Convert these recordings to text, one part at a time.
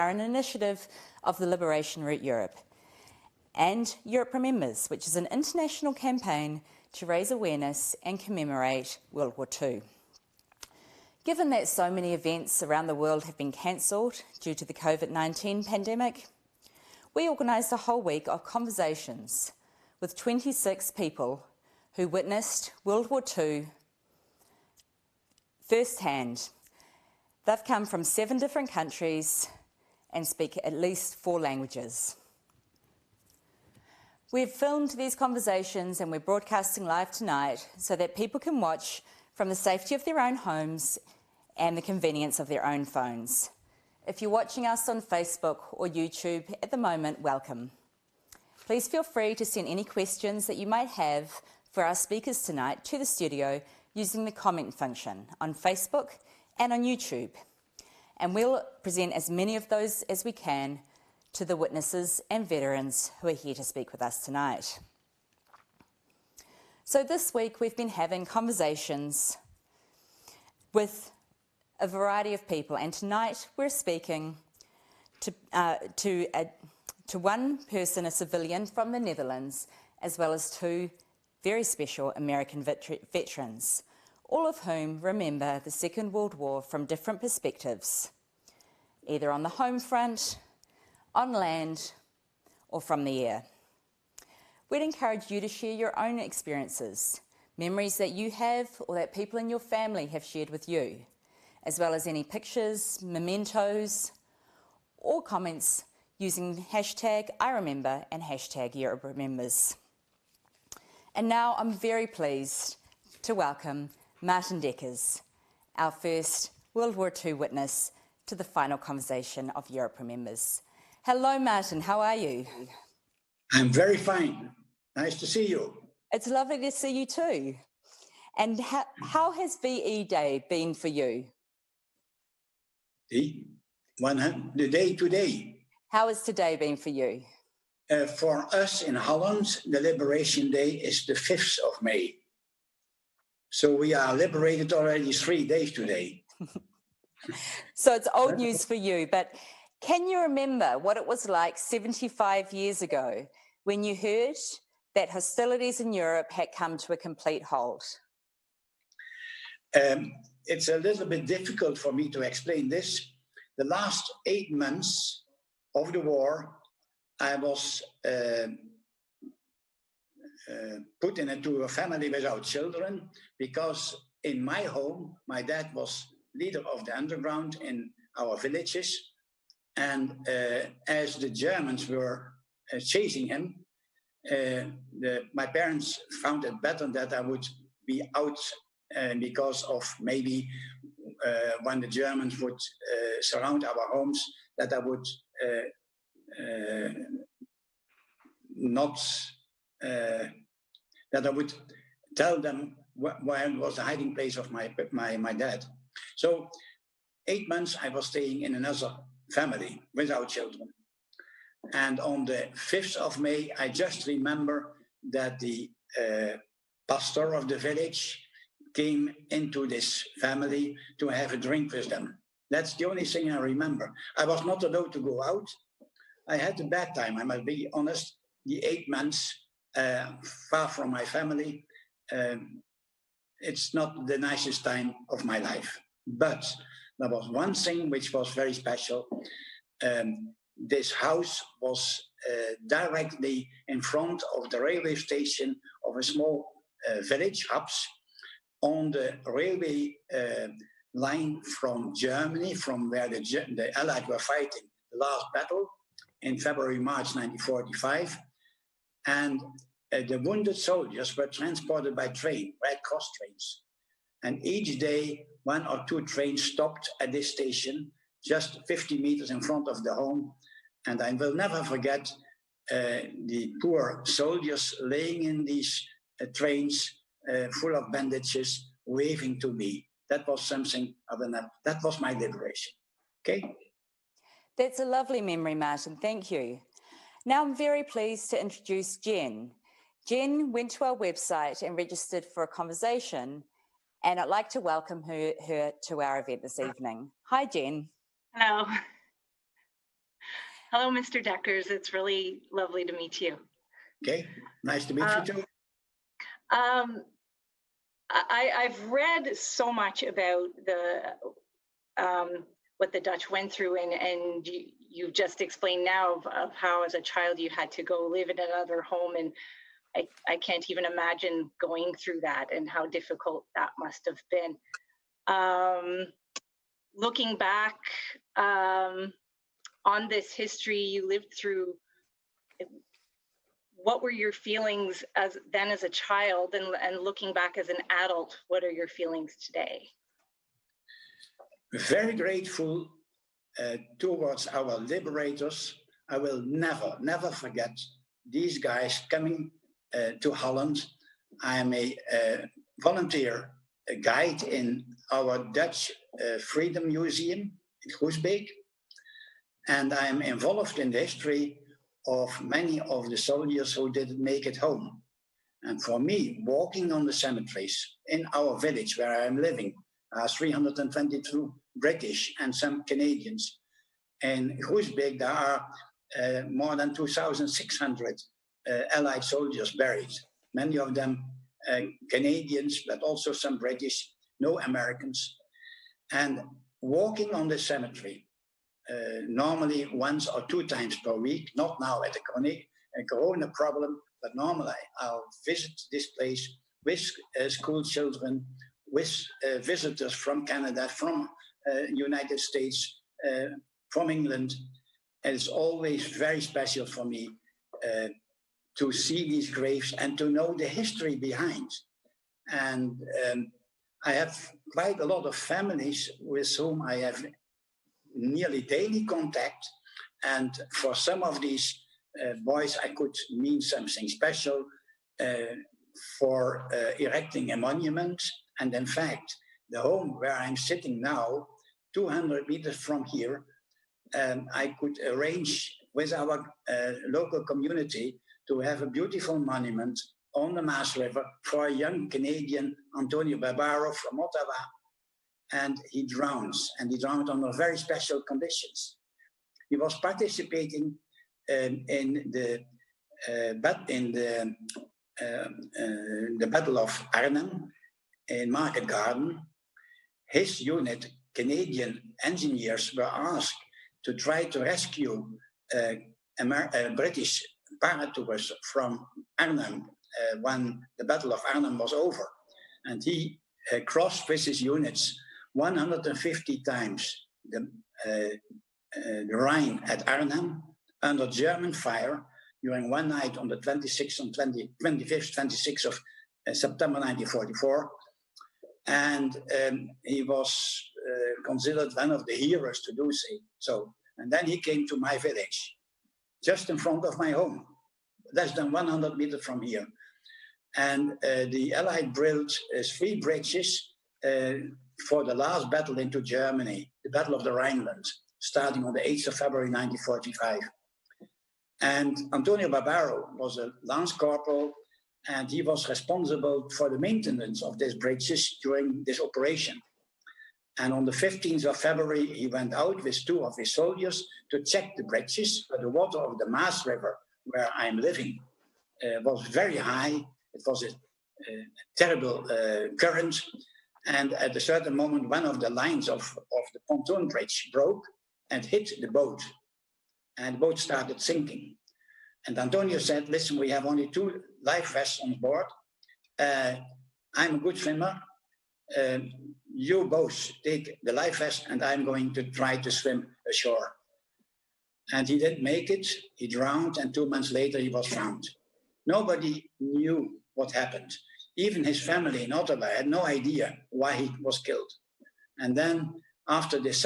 are an initiative of the Liberation Route Europe, and Europe Remembers, which is an international campaign to raise awareness and commemorate World War II. Given that so many events around the world have been cancelled due to the COVID-19 pandemic, we organised a whole week of conversations with 26 people who witnessed World War II firsthand. They've come from 7 different countries and speak at least 4 languages. We've filmed these conversations and we're broadcasting live tonight so that people can watch from the safety of their own homes and the convenience of their own phones. If you're watching us on Facebook or YouTube at the moment, welcome. Please feel free to send any questions that you might have for our speakers tonight to the studio using the comment function on Facebook and on YouTube. And we'll present as many of those as we can to the witnesses and veterans who are here to speak with us tonight. So this week we've been having conversations with a variety of people, and tonight we're speaking to one person, a civilian from the Netherlands, as well as 2 very special American veterans, all of whom remember the Second World War from different perspectives, either on the home front, on land, or from the air. We'd encourage you to share your own experiences, memories that you have or that people in your family have shared with you, as well as any pictures, mementos, or comments using hashtag #IRemember and hashtag Europe Remembers. And now I'm very pleased to welcome Martin Dekkers, our first World War II witness, to the final conversation of Europe Remembers. Hello, Martin. How are you? I'm very fine. Nice to see you. It's lovely to see you too. And how has VE Day been for you? The day today. How has today been for you? For us in Holland, the Liberation Day is the 5th of May. So we are liberated already 3 days today. So it's old news for you, but can you remember what it was like 75 years ago when you heard that hostilities in Europe had come to a complete halt? It's a little bit difficult for me to explain this. The last 8 months of the war, I was put into a family without children because in my home, my dad was leader of the underground in our villages. And as the Germans were chasing him, my parents found it better that I would be out because of maybe when the Germans would surround our homes, that I would that I would tell them where was the hiding place of my dad. So 8 months I was staying in another family without children. And on the 5th of May, I just remember that the pastor of the village came into this family to have a drink with them. That's the only thing I remember. I was not allowed to go out. I had a bad time, I must be honest. The 8 months far from my family, it's not the nicest time of my life. But there was one thing which was very special. This house was directly in front of the railway station of a small village, Haps, on the railway line from Germany, from where the Allies were fighting the last battle in February, March 1945. And the wounded soldiers were transported by train, Red Cross trains. And each day, 1 or 2 trains stopped at this station, just 50 meters in front of the home. And I will never forget the poor soldiers laying in these trains full of bandages, waving to me. That was something I will never, that was my liberation. Okay? That's a lovely memory, Martin. Thank you. Now I'm very pleased to introduce Jen. Jen went to our website and registered for a conversation, and I'd like to welcome her to our event this evening. Hi, Jen. Hello. Hello, Mr. Deckers. It's really lovely to meet you. Okay, nice to meet you too. I've read so much about what the Dutch went through, and you've just explained now of how as a child you had to go live in another home, and I can't even imagine going through that and how difficult that must have been. Looking back on this history you lived through, what were your feelings as a child, and looking back as an adult, what are your feelings today? Very grateful towards our liberators. I will never forget these guys coming to Holland. I'm a volunteer, a guide in our Dutch Freedom Museum in Groesbeek, and I'm involved in the history of many of the soldiers who didn't make it home. And for me, walking on the cemeteries in our village where I am living, 322 British and some Canadians. In Groesbeek, there are more than 2,600 Allied soldiers buried, many of them Canadians, but also some British, no Americans. And walking on the cemetery, normally once or two times per week, not now at the corona problem, but normally I'll visit this place with school children, with visitors from Canada, from United States, from England. And it's always very special for me to see these graves and to know the history behind. And I have quite a lot of families with whom I have nearly daily contact. And for some of these boys, I could mean something special for erecting a monument. And in fact, the home where I'm sitting now, 200 meters from here, I could arrange with our local community to have a beautiful monument on the Maas River for a young Canadian, Antonio Barbaro from Ottawa. And he drowns, and he drowned under very special conditions. He was participating in the Battle of Arnhem in Market Garden. His unit, Canadian engineers, were asked to try to rescue British paratroopers from Arnhem when the Battle of Arnhem was over. And he crossed with his units 150 times the Rhine at Arnhem under German fire during one night on the 25th, 26th of September 1944. And he was considered one of the heroes to do so. And then he came to my village, just in front of my home, less than 100 meters from here. And the Allied built 3 bridges for the last battle into Germany, the Battle of the Rhineland, starting on the 8th of February 1945. And Antonio Barbaro was a lance corporal, and he was responsible for the maintenance of these bridges during this operation. And on the 15th of February, he went out with 2 of his soldiers to check the bridges, but the water of the Maas River, where I'm living, was very high. It was a terrible current. And at a certain moment, one of the lines of the pontoon bridge broke and hit the boat. And the boat started sinking. And Antonio said, listen, we have only 2 life vests on board. I'm a good swimmer. You both take the life vest and I'm going to try to swim ashore. And he didn't make it. He drowned, and 2 months later he was found. Nobody knew what happened. Even his family in Ottawa had no idea why he was killed. And then after this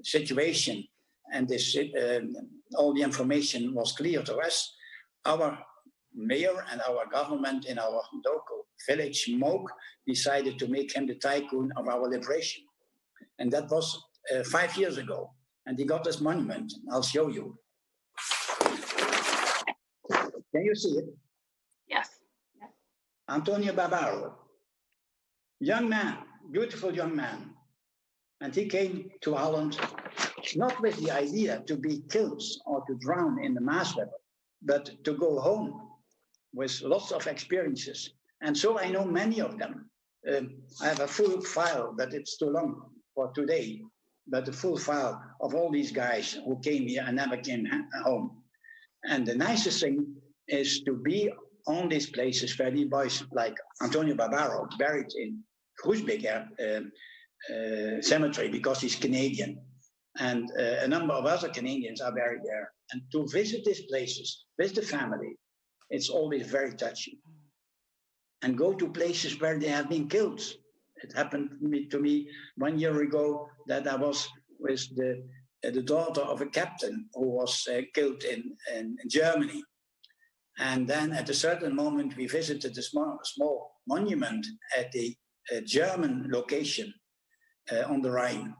situation and all the information was clear to us, our mayor and our government in our local village, Mook, decided to make him the tycoon of our liberation. And that was 5 years ago. And he got this monument. I'll show you. Can you see it? Yes. Antonio Barbaro, young man, beautiful young man. And he came to Holland not with the idea to be killed or to drown in the Maas River, but to go home with lots of experiences. And so I know many of them. I have a full file, but it's too long for today, but a full file of all these guys who came here and never came home. And the nicest thing is to be on these places where the boys like Antonio Barbaro buried in Groesbeek cemetery because he's Canadian. And a number of other Canadians are buried there. And to visit these places with the family, it's always very touching. And go to places where they have been killed. It happened to me 1 year ago that I was with the daughter of a captain who was killed in Germany. And then at a certain moment, we visited a small monument at the German location on the Rhine.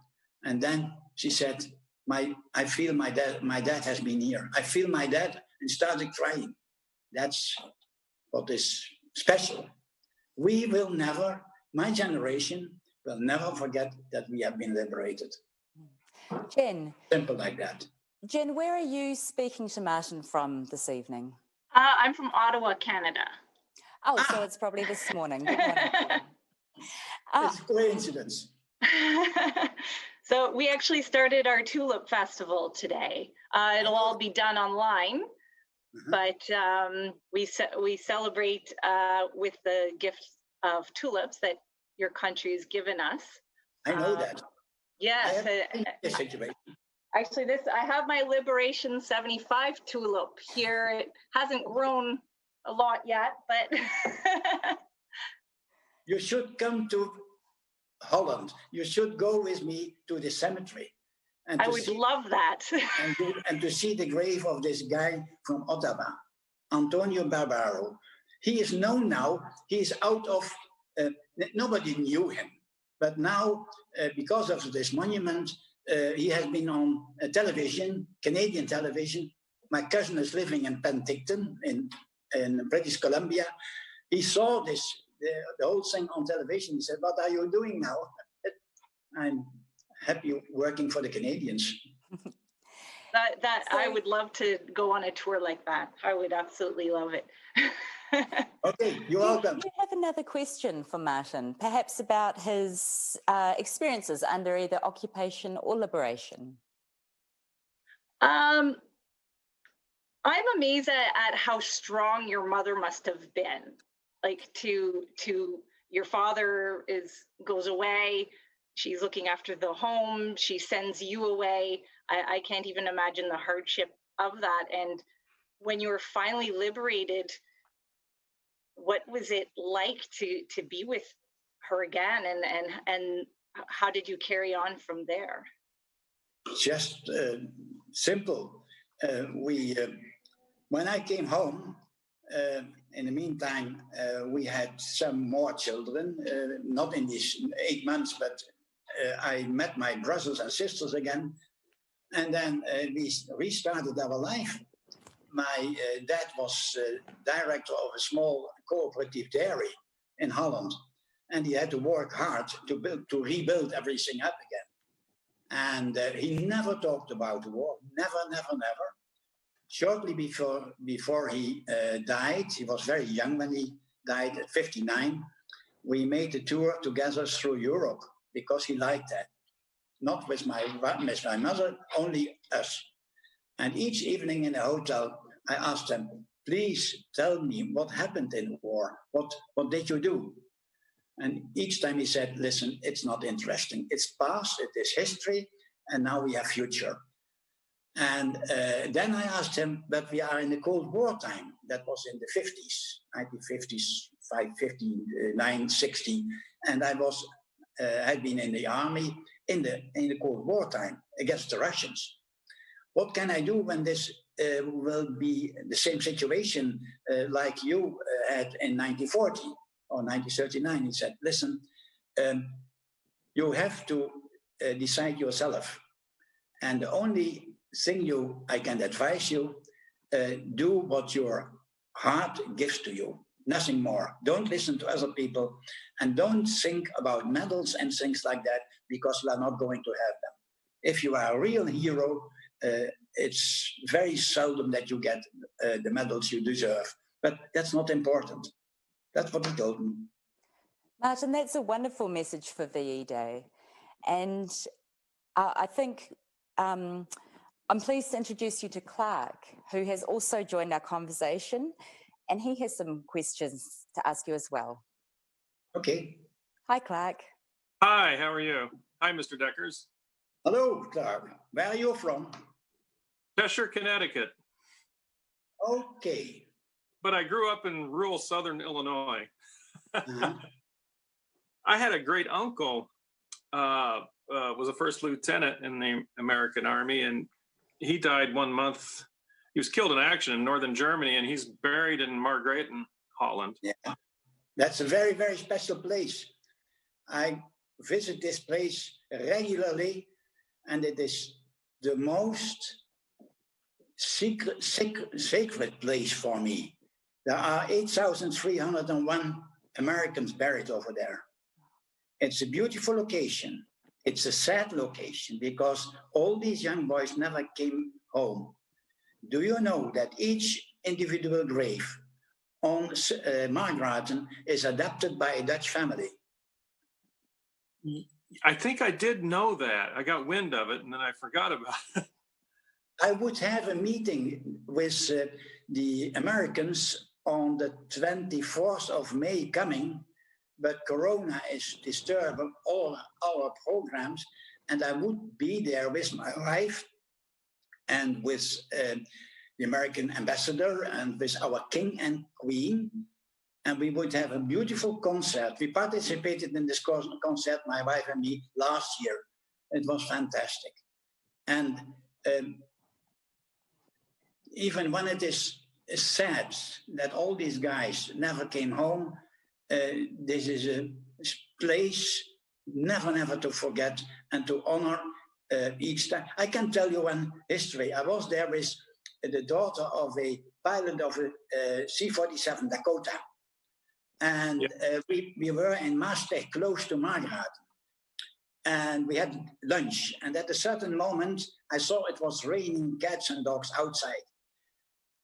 And then she said, I feel my dad has been here. I feel my dad, and started crying. That's what is special. We will never, my generation will never forget that we have been liberated. Jen. Simple like that. Jen, where are you speaking to Martin from this evening? I'm from Ottawa, Canada. Oh, so it's probably this morning. Good morning. It's a coincidence. So we actually started our Tulip Festival today. It'll all be done online, but we celebrate with the gift of tulips that your country's given us. I know that. Yes. Actually, I have my Liberation 75 tulip here. It hasn't grown a lot yet, but you should come to Holland. You should go with me to the cemetery. And I would love that. and to see the grave of this guy from Ottawa, Antonio Barbaro. He is known now. He is out of, nobody knew him. But now, because of this monument, he has been on television, Canadian television. My cousin is living in Penticton in British Columbia. He saw this, the whole thing on television. He said, "What are you doing now?" I'm happy working for the Canadians. I would love to go on a tour like that. I would absolutely love it. Okay, you're welcome. Do you have another question for Martin, perhaps about his experiences under either occupation or liberation? I'm amazed at how strong your mother must have been. Like to your father goes away, she's looking after the home, she sends you away. I can't even imagine the hardship of that. And when you were finally liberated, what was it like to be with her again, and how did you carry on from there? Just simple. When I came home, in the meantime, we had some more children, not in these 8 months, but I met my brothers and sisters again, and then we restarted our life. My dad was director of a small cooperative dairy in Holland, and he had to work hard to rebuild everything up again. And he never talked about war, never. Shortly before he died, he was very young when he died at 59, we made a tour together through Europe because he liked that. Not with my mother, only us. And each evening in the hotel, I asked him, "Please tell me what happened in the war. What did you do?" And each time he said, "Listen, it's not interesting. It's past, it is history, and now we have future." And then I asked him, "But we are in the Cold War time." That was in the 50s, 1950s, 59, 60. And I had been in the army in the Cold War time against the Russians. What can I do when this will be the same situation like you had in 1940 or 1939? He said, "Listen, you have to decide yourself. And the only thing I can advise you, do what your heart gives to you, nothing more. Don't listen to other people, and don't think about medals and things like that, because we are not going to have them. if you are a real hero, it's very seldom that you get the medals you deserve. But that's not important. That's what he told me. Martin, that's a wonderful message for VE Day. And I think I'm pleased to introduce you to Clark, who has also joined our conversation, and he has some questions to ask you as well. Okay. Hi, Clark. Hi, how are you? Hi, Mr. Deckers. Hello, Clark. Where are you from? Cheshire, Connecticut. Okay. But I grew up in rural southern Illinois. Uh-huh. I had a great uncle, was a first lieutenant in the American Army, and he died 1 month. He was killed in action in northern Germany, and he's buried in Margraten, Holland. Yeah, that's a very, very special place. I visit this place regularly, and it is the most sacred place for me. There are 8,301 Americans buried over there. It's a beautiful location. It's a sad location because all these young boys never came home. Do you know that each individual grave on Margraten is adapted by a Dutch family? I think I did know that. I got wind of it, and then I forgot about it. I would have a meeting with the Americans on the 24th of May coming, but Corona is disturbing all our programs, and I would be there with my wife and with the American ambassador and with our king and queen, and we would have a beautiful concert. We participated in this concert, my wife and me, last year. It was fantastic. And even when it is sad that all these guys never came home, this is a place never to forget and to honor each time. I can tell you one history. I was there with the daughter of a pilot of a C-47 Dakota. And we were in Maastricht, close to Margraten. And we had lunch. And at a certain moment, I saw it was raining cats and dogs outside.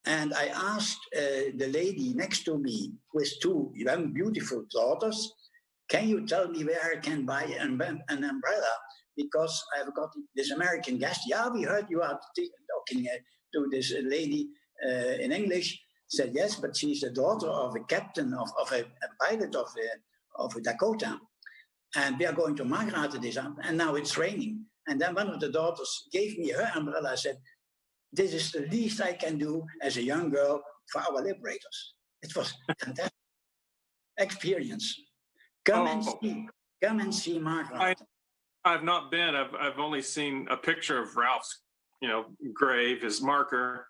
And I asked the lady next to me with two young, beautiful daughters, can you tell me where I can buy an umbrella? Because I've got this American guest. Yeah, we heard you are talking to this lady in English. Said yes, but she's the daughter of a captain of a pilot of a Dakota. And we are going to Margraten this afternoon, and now it's raining. And then one of the daughters gave me her umbrella. I said, this is the least I can do as a young girl for our liberators. It was a fantastic experience. Come and see Margraten. I've not been. I've only seen a picture of Ralph's, grave, his marker.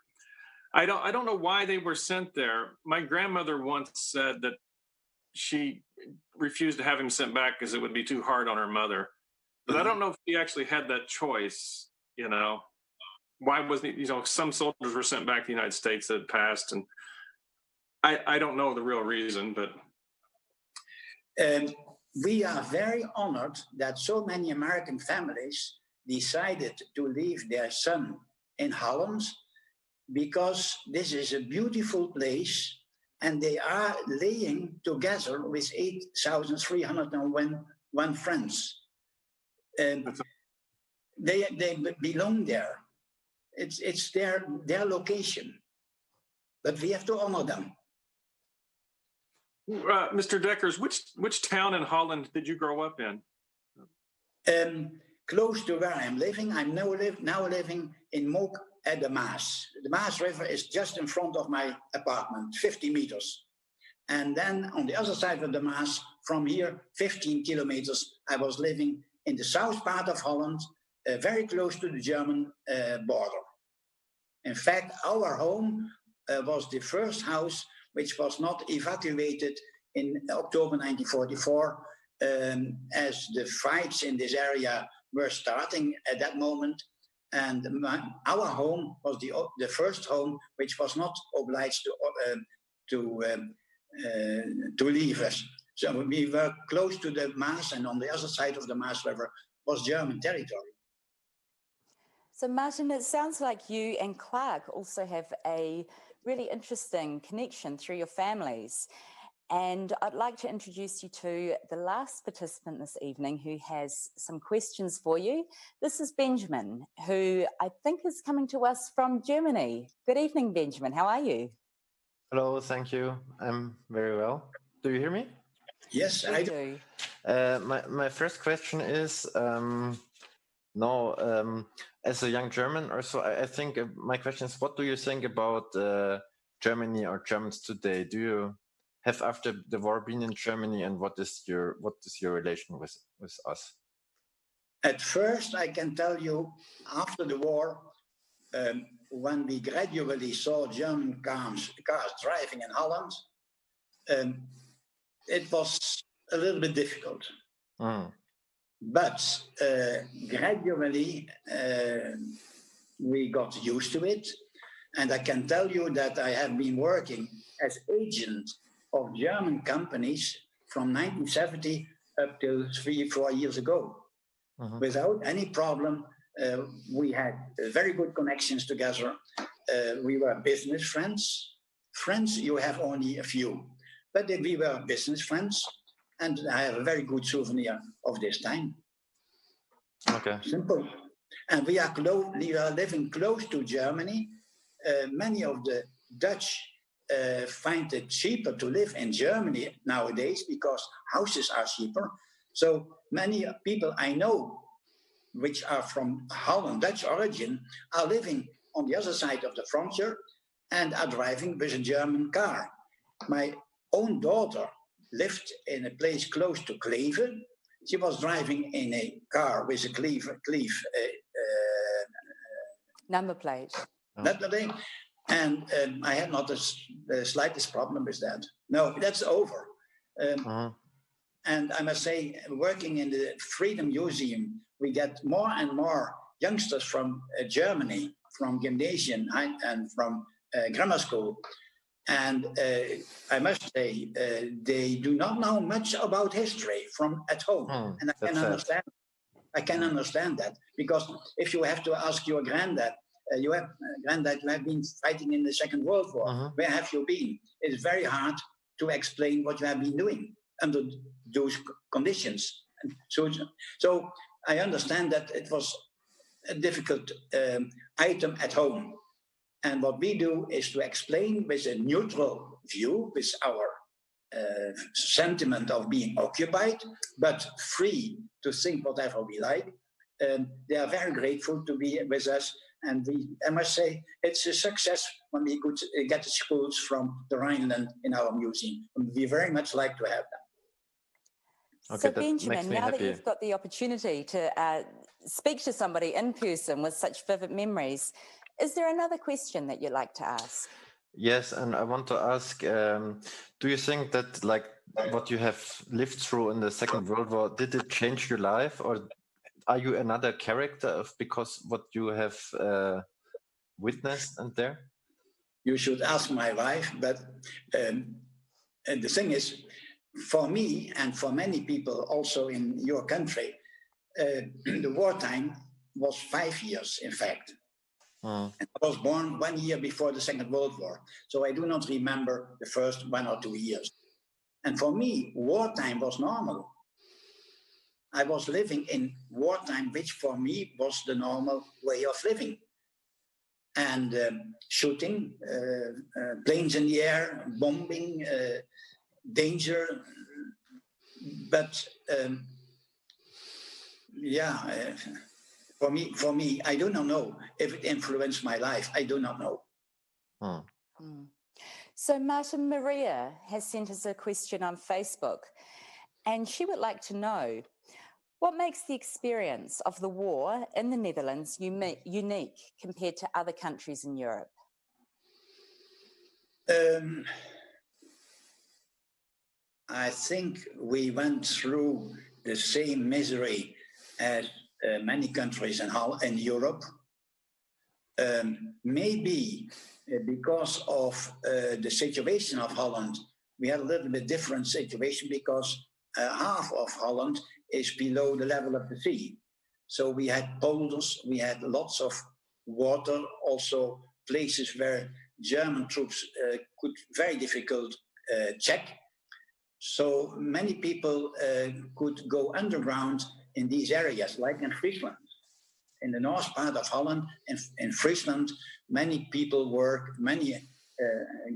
I don't know why they were sent there. My grandmother once said that she refused to have him sent back because it would be too hard on her mother. But I don't know if she actually had that choice, Why wasn't he, some soldiers were sent back to the United States that had passed, and I don't know the real reason, but we are very honored that so many American families decided to leave their son in Holland, because this is a beautiful place, and they are laying together with 8,301 friends. They belong there. It's their location, but we have to honor them. Mr. Deckers, which town in Holland did you grow up in? Close to where I'm living. I'm now living in Mook at the Maas. The Maas River is just in front of my apartment, 50 meters. And then on the other side of the Maas, from here, 15 kilometers, I was living in the south part of Holland, very close to the German border. In fact, our home was the first house which was not evacuated in October 1944, as the fights in this area were starting at that moment. And our home was the first home which was not obliged to leave us. So we were close to the Maas, and on the other side of the Maas River was German territory. So, Martin, it sounds like you and Clark also have a really interesting connection through your families. And I'd like to introduce you to the last participant this evening who has some questions for you. This is Benjamin, who I think is coming to us from Germany. Good evening, Benjamin. How are you? Hello, thank you. I'm very well. Do you hear me? Yes, I do. My first question is, as a young German, or so, I think my question is, what do you think about Germany or Germans today? Do you have after the war been in Germany, and what is your relation with us? At first, I can tell you, after the war, when we gradually saw German cars driving in Holland, it was a little bit difficult. But gradually, we got used to it. And I can tell you that I have been working as agent of German companies from 1970 up till 3-4 years ago. Without any problem. We had very good connections together. We were business friends. Friends, you have only a few. But we were business friends. And I have a very good souvenir of this time. Okay. Simple. And we are living close to Germany. Many of the Dutch find it cheaper to live in Germany nowadays because houses are cheaper. So many people I know, which are from Holland, Dutch origin, are living on the other side of the frontier and are driving with a German car. My own daughter lived in a place close to Kleve. She was driving in a car with a Kleve number plate. And I had not the slightest problem with that. No, that's over. And I must say, working in the Freedom Museum, we get more and more youngsters from Germany, from gymnasium and from grammar school. And I must say, they do not know much about history from at home. And I can understand that, because if you have to ask your granddad, you have been fighting in the Second World War. Where have you been? It's very hard to explain what you have been doing under those conditions. And so I understand that it was a difficult item at home. And what we do is to explain with a neutral view, with our sentiment of being occupied, but free to think whatever we like. They are very grateful to be with us. And I must say, it's a success when we could get the schools from the Rhineland in our museum. And we very much like to have them. Okay, so Benjamin, now that you've got the opportunity to speak to somebody in person with such vivid memories, is there another question that you'd like to ask? Yes, and I want to ask, do you think that like what you have lived through in the Second World War, did it change your life, or are you another character because what you have witnessed and there? You should ask my wife, but and the thing is, for me and for many people also in your country, the wartime was 5 years, in fact. And I was born 1 year before the Second World War, so I do not remember the first 1 or 2 years. And for me, wartime was normal. I was living in wartime, which for me was the normal way of living. And shooting, planes in the air, bombing, danger. But for me, I do not know if it influenced my life. I do not know. So Martin, Maria has sent us a question on Facebook, and she would like to know, what makes the experience of the war in the Netherlands unique compared to other countries in Europe? I think we went through the same misery as many countries in Europe. Maybe because of the situation of Holland, we had a little bit different situation because half of Holland is below the level of the sea. So we had polders, we had lots of water, also places where German troops could very difficult check. So many people could go underground in these areas, like in Friesland. In the north part of Holland, in Friesland, many people work, many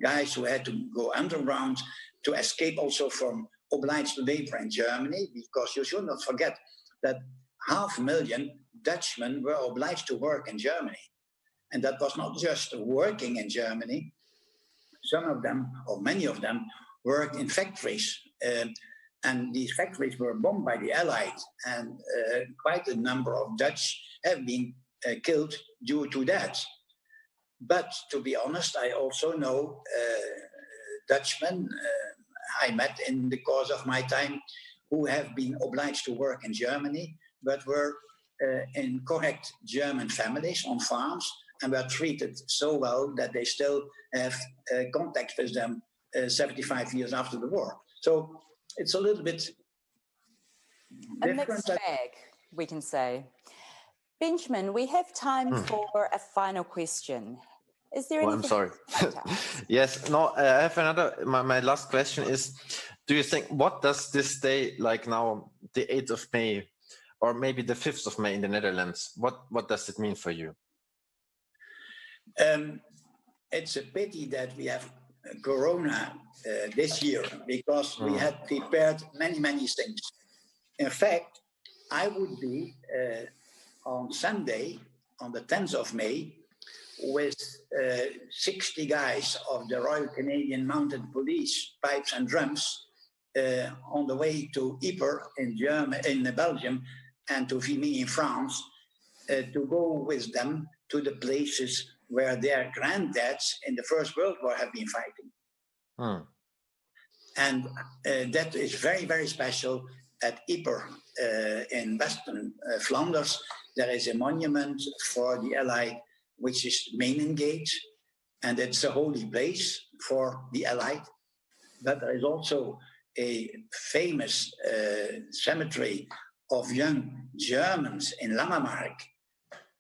guys who had to go underground to escape also from obliged labor in Germany, because you should not forget that 500,000 Dutchmen were obliged to work in Germany. And that was not just working in Germany. Some of them, or many of them, worked in factories. And these factories were bombed by the Allies. And quite a number of Dutch have been killed due to that. But to be honest, I also know Dutchmen I met in the course of my time who have been obliged to work in Germany, but were in correct German families on farms and were treated so well that they still have contact with them 75 years after the war. So it's a little bit different. A mixed bag, we can say. Benjamin, we have time for a final question. Is there anything? I'm sorry. You'd like to ask? Yes, no, I have another. My last question is, do you think, what does this day, like now, the 8th of May, or maybe the 5th of May in the Netherlands, what does it mean for you? It's a pity that we have Corona this year, because we had prepared many things. In fact, I would be on Sunday, on the 10th of May, with 60 guys of the Royal Canadian Mounted Police, pipes and drums, on the way to Ypres in Belgium and to Vimy in France, to go with them to the places where their granddads in the First World War have been fighting. And that is very special. At Ypres in Western Flanders, there is a monument for the Allied, which is Menengate, and it's a holy place for the Allied. But there is also a famous cemetery of young Germans in Lammermark,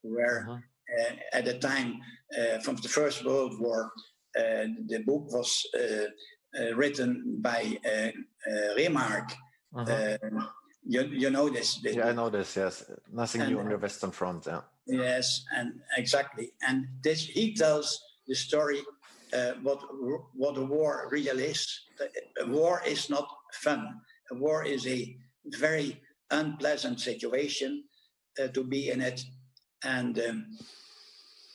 where at the time from the First World War, the book was written by Remarque. You know this. Yeah, I know this, yes. Nothing new on the Western Front, yeah. Yes, and exactly. And this, he tells the story what a war really is. A war is not fun. A war is a very unpleasant situation to be in it. And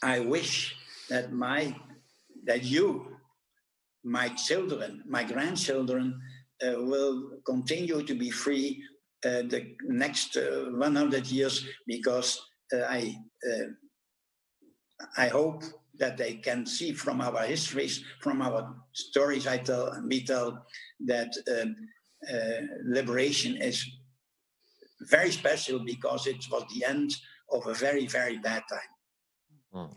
I wish that you, my children, my grandchildren, will continue to be free the next 100 years, because I hope that they can see from our histories, from our stories we tell, that liberation is very special, because it was the end of a very bad time.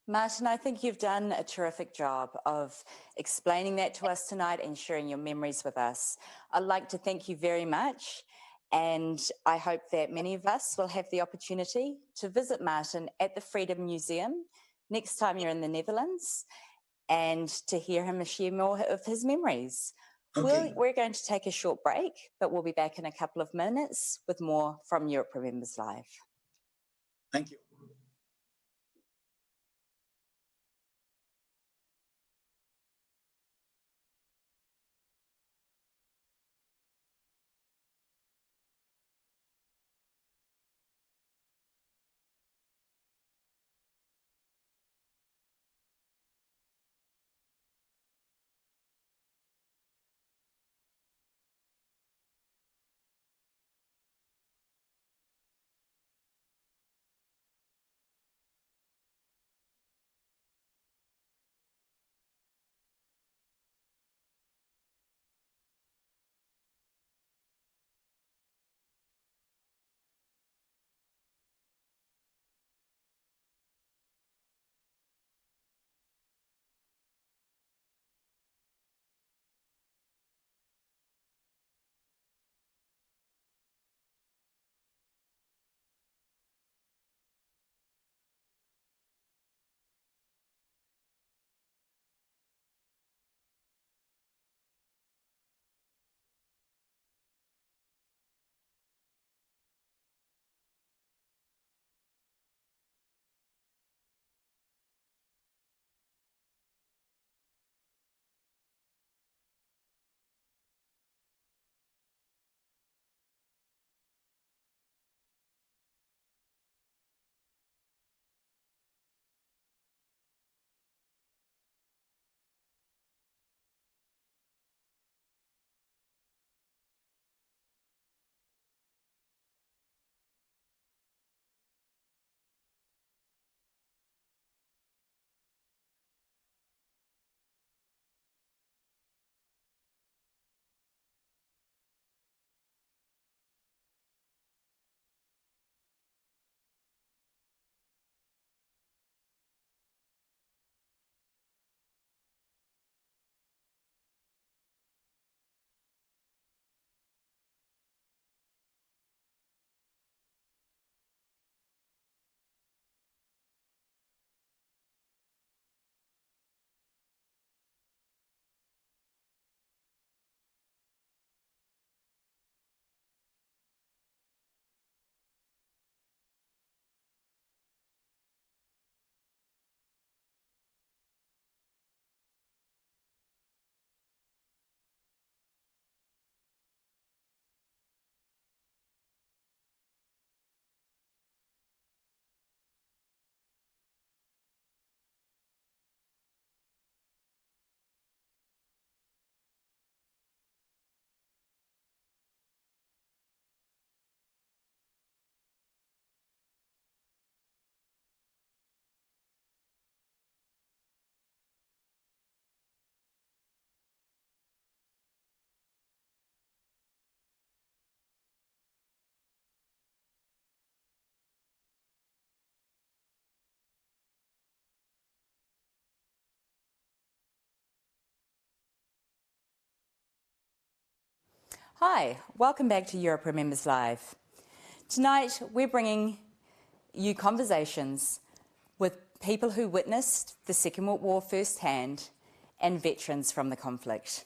Martin, I think you've done a terrific job of explaining that to us tonight and sharing your memories with us. I'd like to thank you very much, and I hope that many of us will have the opportunity to visit Martin at the Freedom Museum next time you're in the Netherlands, and to hear him share more of his memories. Okay. We're going to take a short break, but we'll be back in a couple of minutes with more from Europe Remembers Live. Thank you. Hi, welcome back to Europe Remembers Live. Tonight we're bringing you conversations with people who witnessed the Second World War firsthand and veterans from the conflict.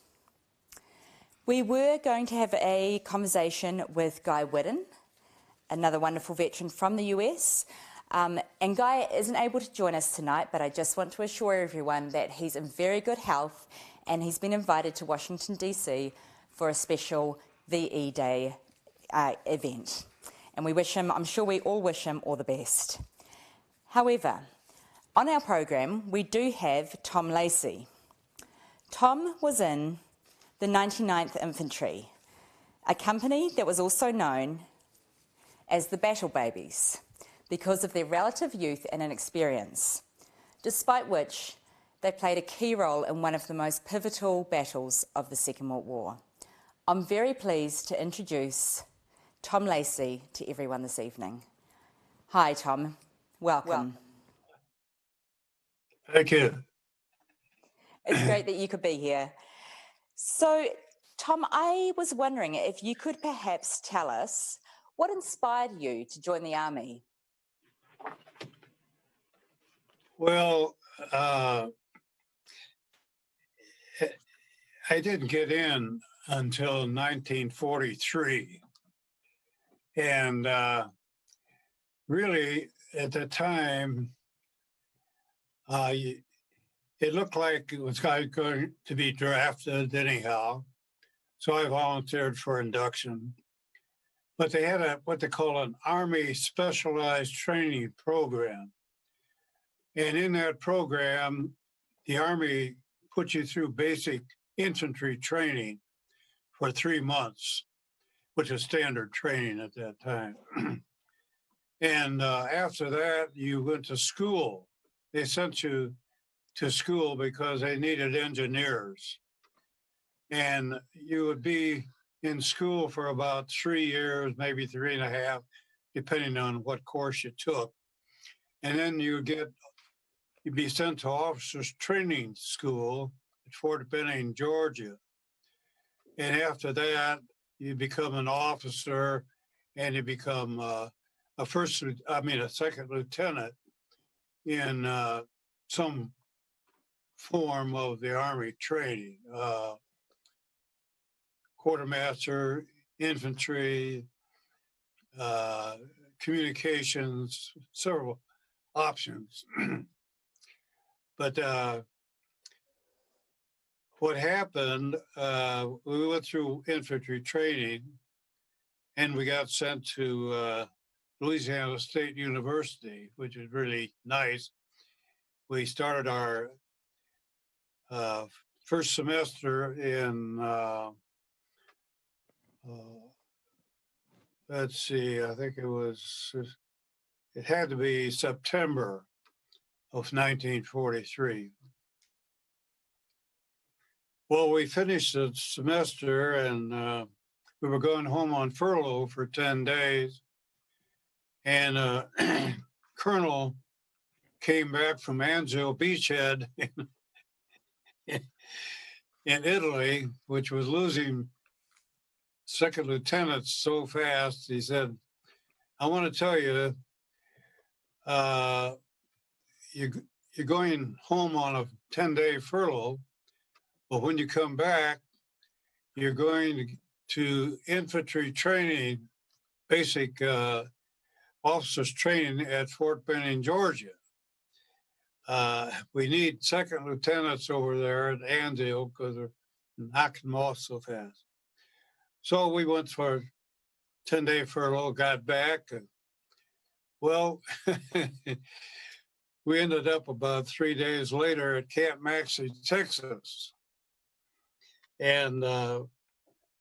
We were going to have a conversation with Guy Whiddon, another wonderful veteran from the US. And Guy isn't able to join us tonight, but I just want to assure everyone that he's in very good health and he's been invited to Washington, DC for a special VE Day event. And we wish him, I'm sure we all wish him all the best. However, on our program, we do have Tom Lacey. Tom was in the 99th Infantry, a company that was also known as the Battle Babies because of their relative youth and inexperience, despite which they played a key role in one of the most pivotal battles of the Second World War. I'm very pleased to introduce Tom Lacey to everyone this evening. Hi, Tom. Welcome. Thank you. It's great that you could be here. So, Tom, I was wondering if you could perhaps tell us what inspired you to join the Army? Well, I didn't get in until 1943. And really, at the time, it looked like it was going to be drafted anyhow. So I volunteered for induction. But they had what they call an Army Specialized Training Program. And in that program, the Army put you through basic infantry training for 3 months, which is standard training at that time. And after that, you went to school. They sent you to school because they needed engineers. And you would be in school for about 3 years, maybe 3.5, depending on what course you took. And then you'd be sent to officers training school at Fort Benning, Georgia. And after that, you become an officer and you become a second lieutenant in some form of the Army training. Quartermaster, infantry, communications, several options. But what happened, we went through infantry training and we got sent to Louisiana State University, which is really nice. We started our first semester in, let's see, I think it had to be September of 1943. Well, we finished the semester and we were going home on furlough for 10 days. And Colonel came back from Anzio Beachhead in Italy, which was losing second lieutenants so fast. He said, I want to tell you, you're going home on a 10-day furlough, but when you come back, you're going to infantry training, basic officers training at Fort Benning, Georgia. We need second lieutenants over there at Anzio because they're knocking them off so fast. So we went for a 10-day furlough, got back. Well, we ended up about 3 days later at Camp Maxey, Texas. And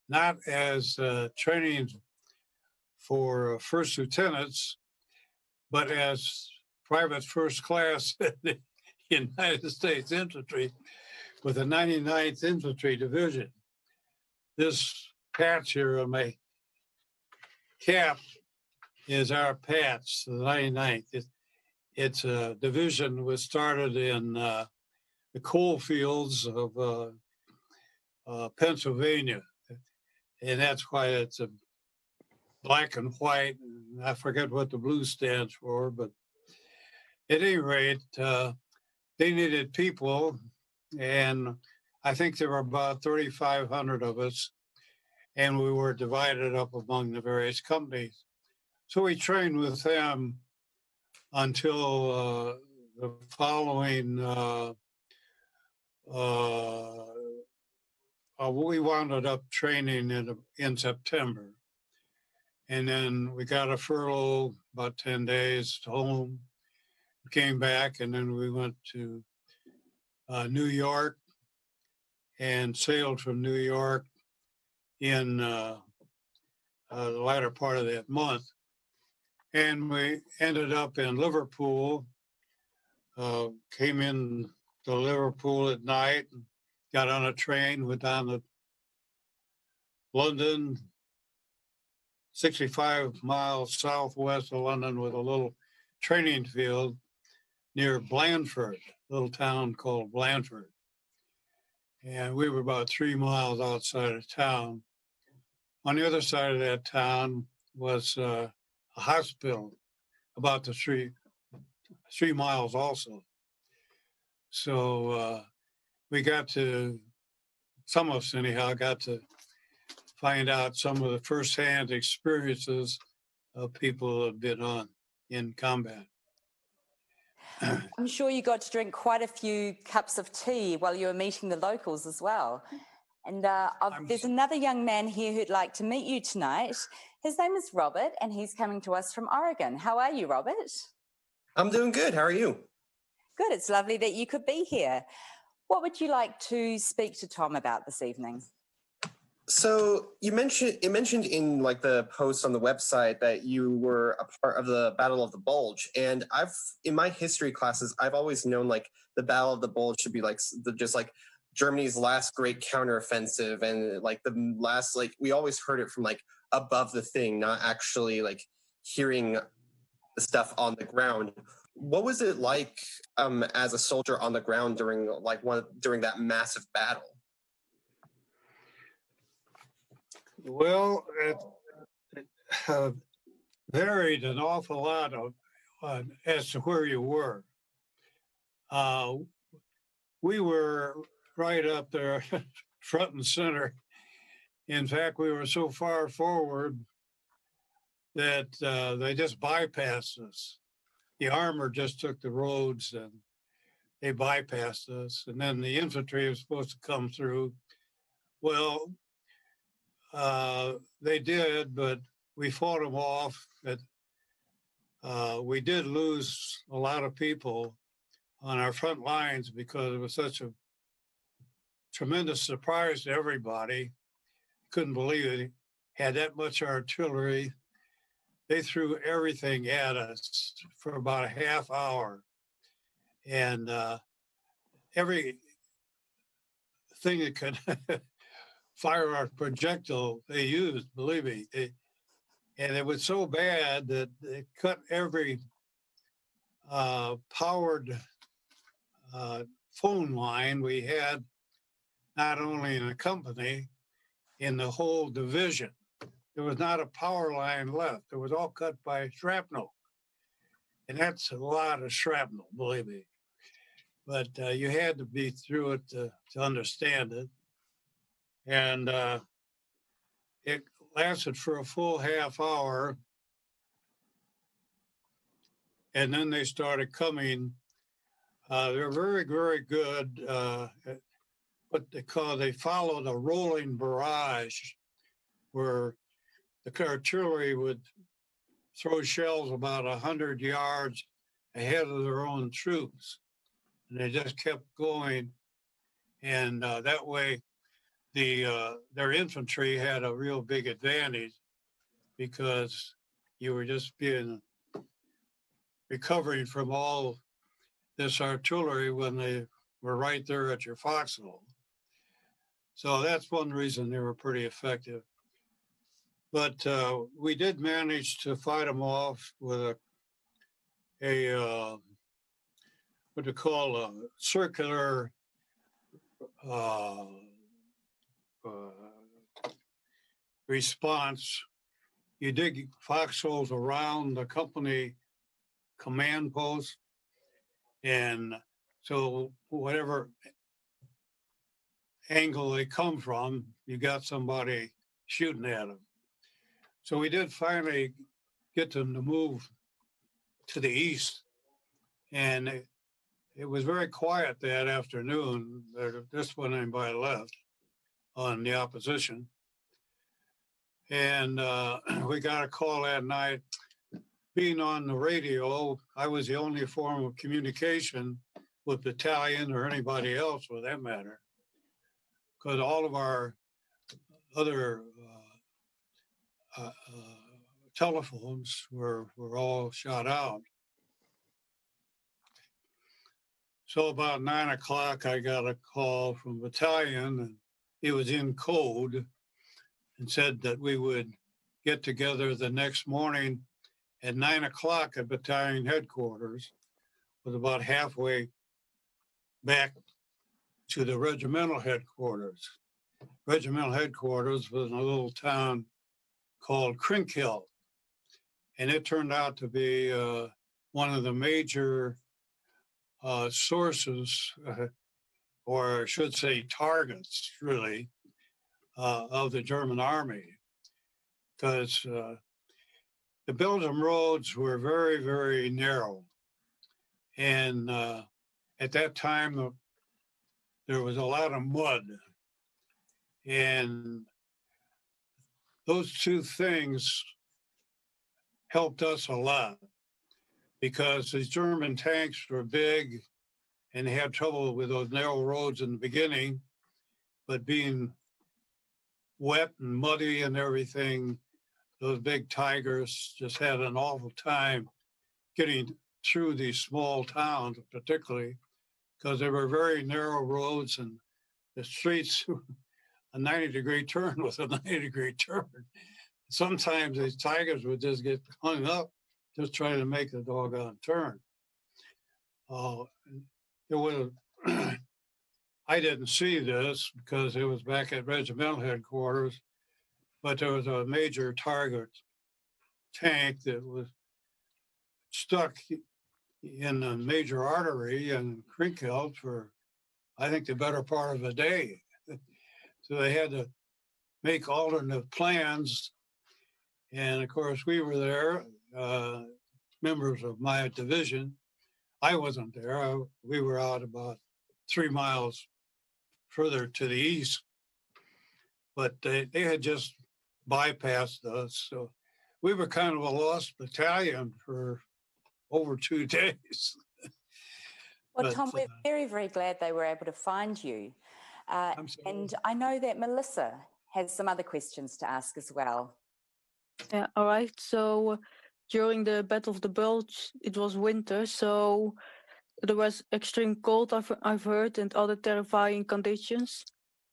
not as training for first lieutenants, but as private first class in the United States Infantry with the 99th Infantry Division. This patch here on my cap is our patch, the 99th. It's a division was started in the coal fields of Pennsylvania. and that's why it's a black and white. I forget what the blue stands for, but at any rate, they needed people, and I think there were about 3,500 of us, and we were divided up among the various companies. So we trained with them until the following, we wound up training in September. And then we got a furlough, about 10 days home, came back, and then we went to New York and sailed from New York in the latter part of that month. And we ended up in Liverpool, came in to Liverpool at night, got on a train, went down to London, 65 miles southwest of London, with a little training field near Blandford, a little town called Blandford. And we were about 3 miles outside of town. On the other side of that town was a hospital, about the 3 miles also. So we got to, some of us anyhow, got to find out some of the firsthand experiences of people who have been on in combat. I'm sure you got to drink quite a few cups of tea while you were meeting the locals as well. And there's another young man here who'd like to meet you tonight. His name is Robert, and he's coming to us from Oregon. How are you, Robert? I'm doing good. How are you? Good. It's lovely that you could be here. What would you like to speak to Tom about this evening? So it mentioned in like the post on the website that you were a part of the Battle of the Bulge, and in my history classes I've always known like the Battle of the Bulge should be like just like Germany's last great counteroffensive, and like the last, like we always heard it from like above the thing, not actually like hearing the stuff on the ground. What was it like as a soldier on the ground during that massive battle? Well, it varied an awful lot as to where you were. We were right up there, front and center. In fact, we were so far forward that they just bypassed us. The armor just took the roads and they bypassed us. And then the infantry was supposed to come through. Well, they did, but we fought them off. We did lose a lot of people on our front lines because it was such a tremendous surprise to everybody. Couldn't believe it. Had that much artillery. They threw everything at us for about a half hour. And every thing that could fire our projectile, they used, believe me. And it was so bad that it cut every powered phone line we had, not only in the company, in the whole division. There was not a power line left. It was all cut by shrapnel. And that's a lot of shrapnel, believe me. But you had to be through it to understand it. And it lasted for a full half hour. And then they started coming. They're very, very good at what they followed a rolling barrage, where the artillery would throw shells about 100 yards ahead of their own troops. And they just kept going. And that way, their infantry had a real big advantage because you were just recovering from all this artillery when they were right there at your foxhole. So that's one reason they were pretty effective. But we did manage to fight them off with a what they call a circular response. You dig foxholes around the company command post, and so whatever angle they come from, you got somebody shooting at them. So we did finally get them to move to the east, and it was very quiet that afternoon. Just when anybody left on the opposition. And we got a call that night. Being on the radio, I was the only form of communication with battalion or anybody else for that matter, because all of our other telephones were all shot out. So about 9 o'clock, I got a call from battalion, and it was in code, and said that we would get together the next morning at 9 o'clock at battalion headquarters. Was about halfway back to the regimental headquarters. Regimental headquarters was in a little town called Crinkhill, and it turned out to be one of the major sources, or I should say targets, really, of the German army, because the Belgium roads were very, very narrow. And at that time, there was a lot of mud. And those two things helped us a lot, because the German tanks were big and they had trouble with those narrow roads in the beginning, but being wet and muddy and everything, those big Tigers just had an awful time getting through these small towns, particularly because they were very narrow roads, and the streets, a 90-degree turn was a 90-degree turn. Sometimes these Tigers would just get hung up just trying to make the doggone turn. It was, I didn't see this because it was back at regimental headquarters, but there was a major target tank that was stuck in a major artery in Crinkhill for, I think, the better part of a day. So they had to make alternate plans. And of course, we were there, members of my division. I wasn't there. We were out about 3 miles further to the east, but they had just bypassed us. So we were kind of a lost battalion for over 2 days. Well, Tom, we're very, very glad they were able to find you. And I know that Melissa has some other questions to ask as well. Yeah, all right. So during the Battle of the Bulge, it was winter, so there was extreme cold, I've heard, and other terrifying conditions.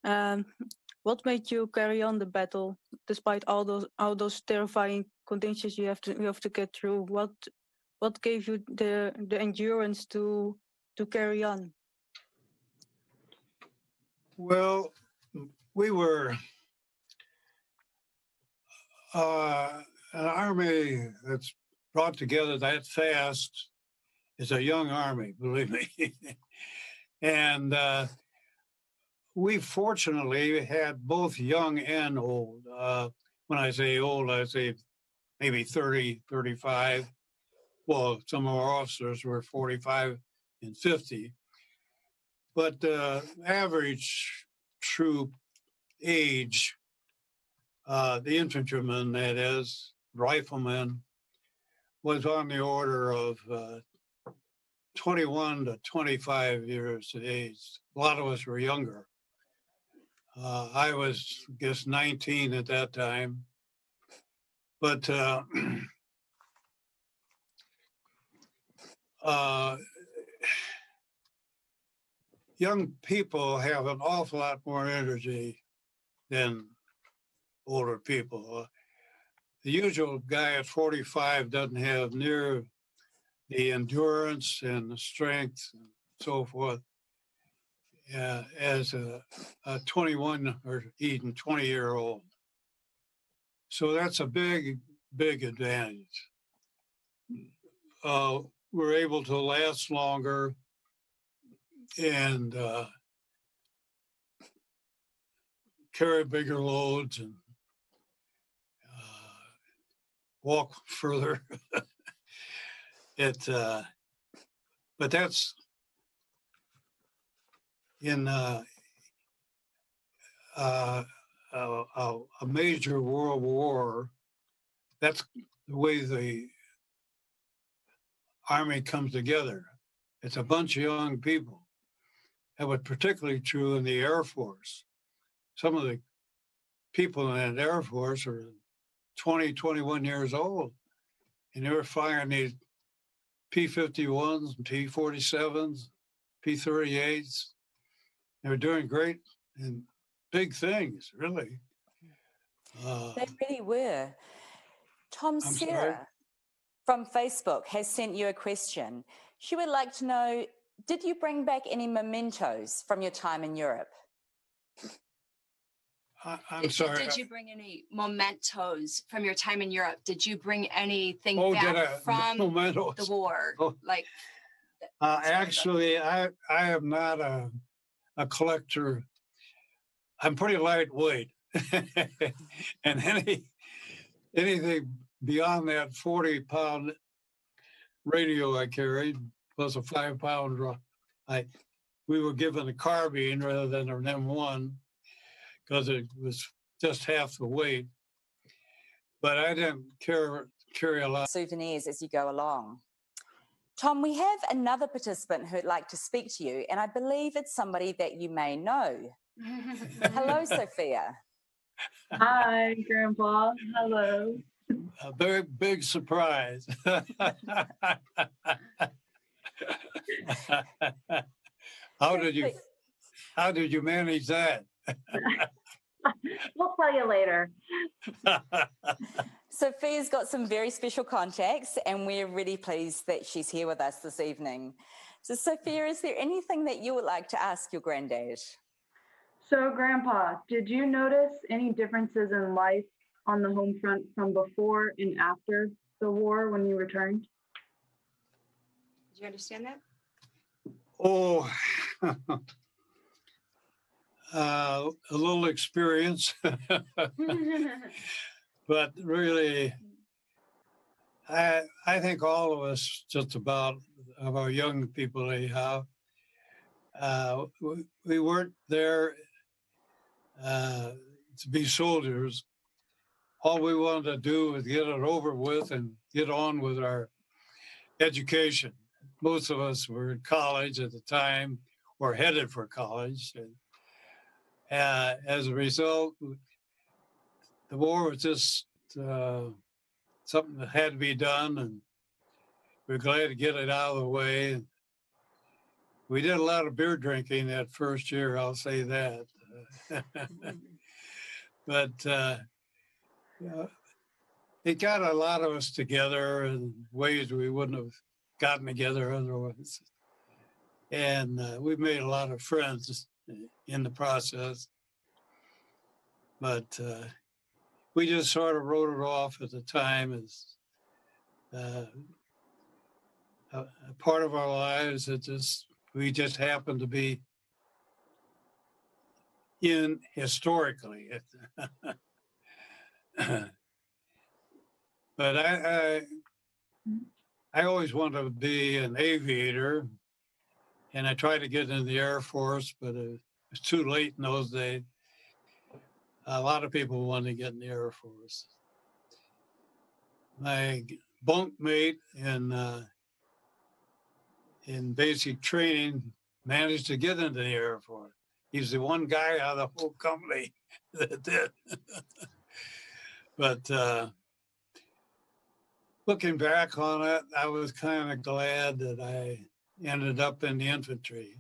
What made you carry on the battle despite all those terrifying conditions you have to get through? What gave you the endurance to carry on? Well, we were an army that's brought together that fast is a young army, believe me. And we fortunately had both young and old. When I say old, I say maybe 30, 35. Well, some of our officers were 45 and 50. But the average troop age, the infantryman, that is, rifleman, was on the order of 21 to 25 years of age. A lot of us were younger. I was, I guess, 19 at that time. But young people have an awful lot more energy than older people. The usual guy at 45 doesn't have near the endurance and the strength and so forth as a 21 or even 20-year-old. So that's a big, big advantage. We're able to last longer and carry bigger loads and walk further. But that's in a major world war. That's the way the Army comes together. It's a bunch of young people. That was particularly true in the Air Force. Some of the people in that Air Force are 20, 21 years old, and they were firing these P-51s, P-47s, P-38s. They were doing great and big things, really. They really were. Tom, I'm Sarah sorry? from Facebook has sent you a question. She would like to know, did you bring back any mementos from your time in Europe? I'm sorry. Did you bring any mementos from your time in Europe? Did you bring anything Oh, back from mementos? the war? Oh. Like, Actually, I am not a collector. I'm pretty lightweight, and anything beyond that 40-pound radio I carried plus a 5-pound drum, we were given a carbine rather than an M1 because it was just half the weight. But I didn't carry a lot. Souvenirs as you go along. Tom, we have another participant who'd like to speak to you, and I believe it's somebody that you may know. Hello, Sophia. Hi, Grandpa. Hello. A very big surprise. How did you manage that? We'll tell you later. Sophia's got some very special contacts, and we're really pleased that she's here with us this evening. So, Sophia, is there anything that you would like to ask your granddad? So, Grandpa, did you notice any differences in life on the home front from before and after the war when you returned? did you understand that? Oh, a little experience, but really, I think all of us, just about of our young people anyhow, we weren't there to be soldiers. All we wanted to do was get it over with and get on with our education. Most of us were in college at the time or headed for college. And as a result, the war was just something that had to be done, and we're glad to get it out of the way. We did a lot of beer drinking that first year, I'll say that. But it got a lot of us together in ways we wouldn't have gotten together otherwise. And we made a lot of friends in the process. But we just sort of wrote it off at the time as a part of our lives. We just happened to be in historically. But I always wanted to be an aviator, and I tried to get into the Air Force, but it was too late in those days. A lot of people wanted to get in the Air Force. My bunkmate in basic training managed to get into the Air Force. He's the one guy out of the whole company that did. But looking back on it, I was kind of glad that I ended up in the infantry.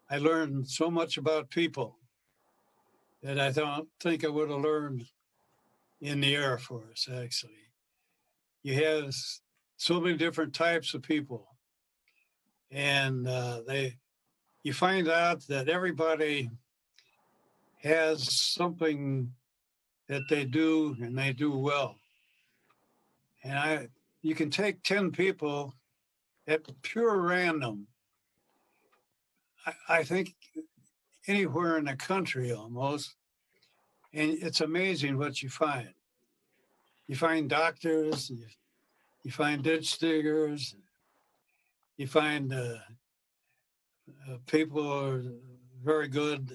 I learned so much about people that I don't think I would have learned in the Air Force, actually. You have so many different types of people. And you find out that everybody has something that they do, and they do well. And you can take 10 people at pure random. I think anywhere in the country almost, and it's amazing what you find. You find doctors, you find ditch diggers, you find people who are very good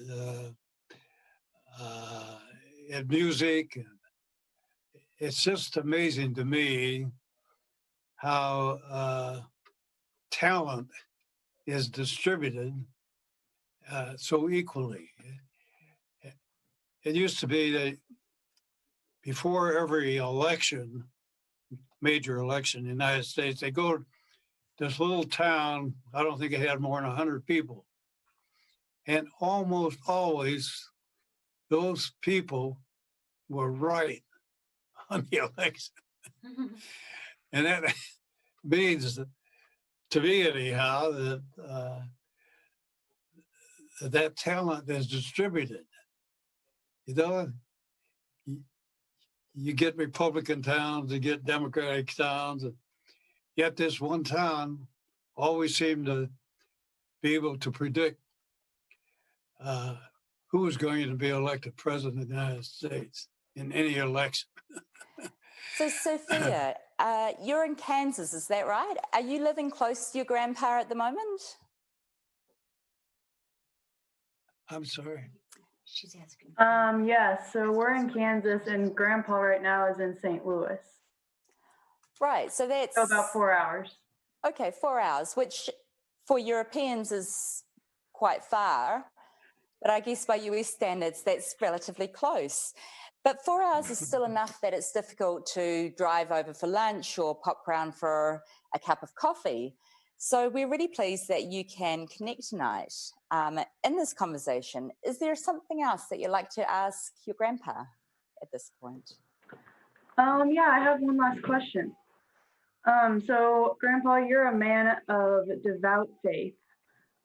at music. It's just amazing to me how talent is distributed so equally. It used to be that before every election, major election in the United States, they go to this little town. I don't think it had more than 100 people. And almost always those people were right on the election. And that means, to me anyhow, that that talent is distributed. You know, you get Republican towns, you get Democratic towns, and yet this one town always seemed to be able to predict who was going to be elected president of the United States in any election. So, Sophia, you're in Kansas, is that right? Are you living close to your grandpa at the moment? I'm sorry. She's asking. Yes, so we're in Kansas and Grandpa right now is in St. Louis. Right, so that's... So about 4 hours. Okay, 4 hours, which for Europeans is quite far, but I guess by US standards, that's relatively close. But 4 hours is still enough that it's difficult to drive over for lunch or pop round for a cup of coffee. So we're really pleased that you can connect tonight in this conversation. Is there something else that you'd like to ask your grandpa at this point? Yeah, I have one last question. So Grandpa, you're a man of devout faith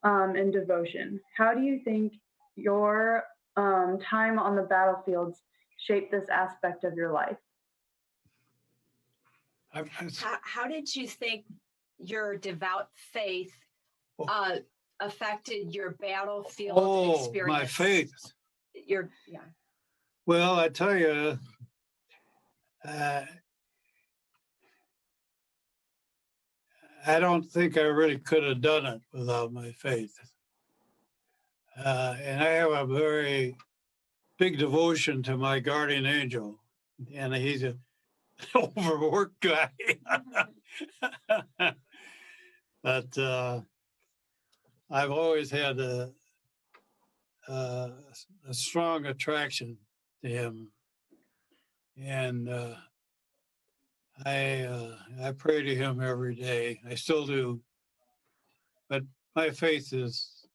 and devotion. How do you think your time on the battlefields shaped this aspect of your life? How did you think your devout faith affected your battlefield experience? My faith. Yeah. Well, I tell you, I don't think I really could have done it without my faith. And I have a very big devotion to my guardian angel, and he's an overworked guy. But I've always had a strong attraction to him, and I pray to him every day. I still do, but my faith is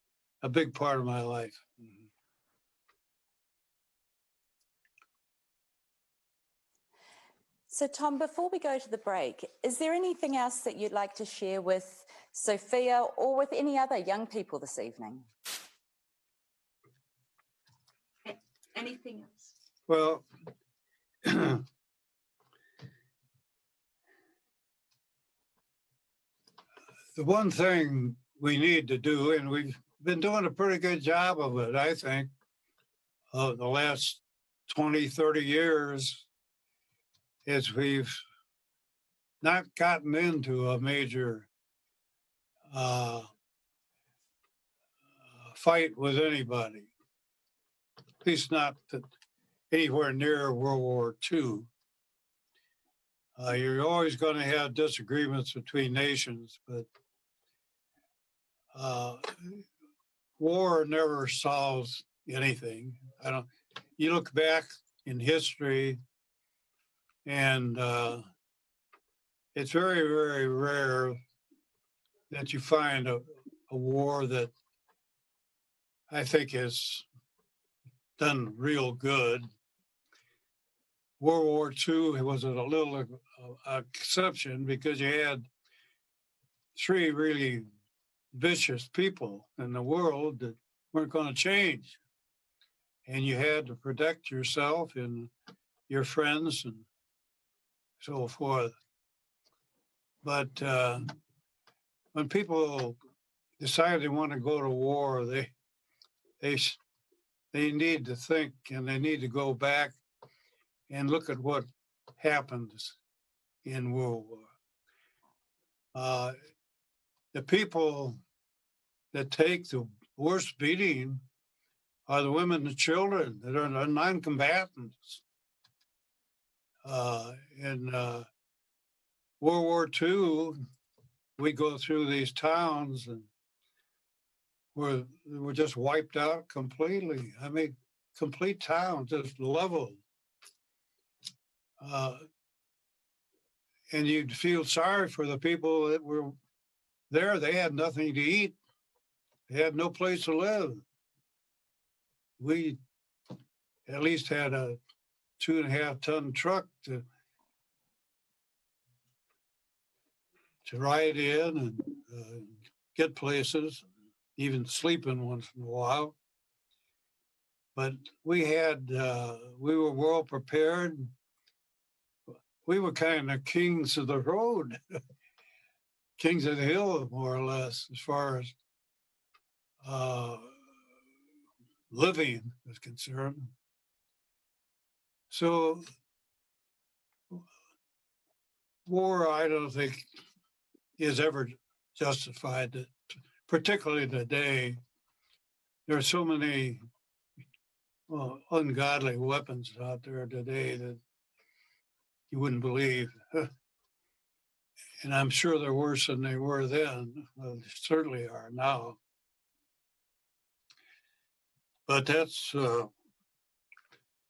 a big part of my life. So, Tom, before we go to the break, is there anything else that you'd like to share with Sophia or with any other young people this evening? Anything else? Well, the one thing we need to do, and we've been doing a pretty good job of it, I think, the last 20, 30 years, is we've not gotten into a major fight with anybody, at least not anywhere near World War II. You're always going to have disagreements between nations, but war never solves anything. You look back in history, and it's very, very rare that you find a war that I think has done real good. World War II was a little exception because you had three really vicious people in the world that weren't going to change. And you had to protect yourself, and your friends and so forth. But when people decide they want to go to war, they need to think, and they need to go back and look at what happened in World War. The people that take the worst beating are the women and children that are non-combatants. In World War II, we go through these towns and we're just wiped out completely. I mean, complete towns just leveled. And you'd feel sorry for the people that were there. They had nothing to eat. They had no place to live. We at least had a 2.5 ton truck to ride in and get places, even sleeping once in a while. But we were well prepared. We were kind of kings of the road, kings of the hill, more or less, as far as living is concerned. So war, I don't think, is ever justified, particularly today. There are so many ungodly weapons out there today that you wouldn't believe. And I'm sure they're worse than they were then. Well, they certainly are now. But that's the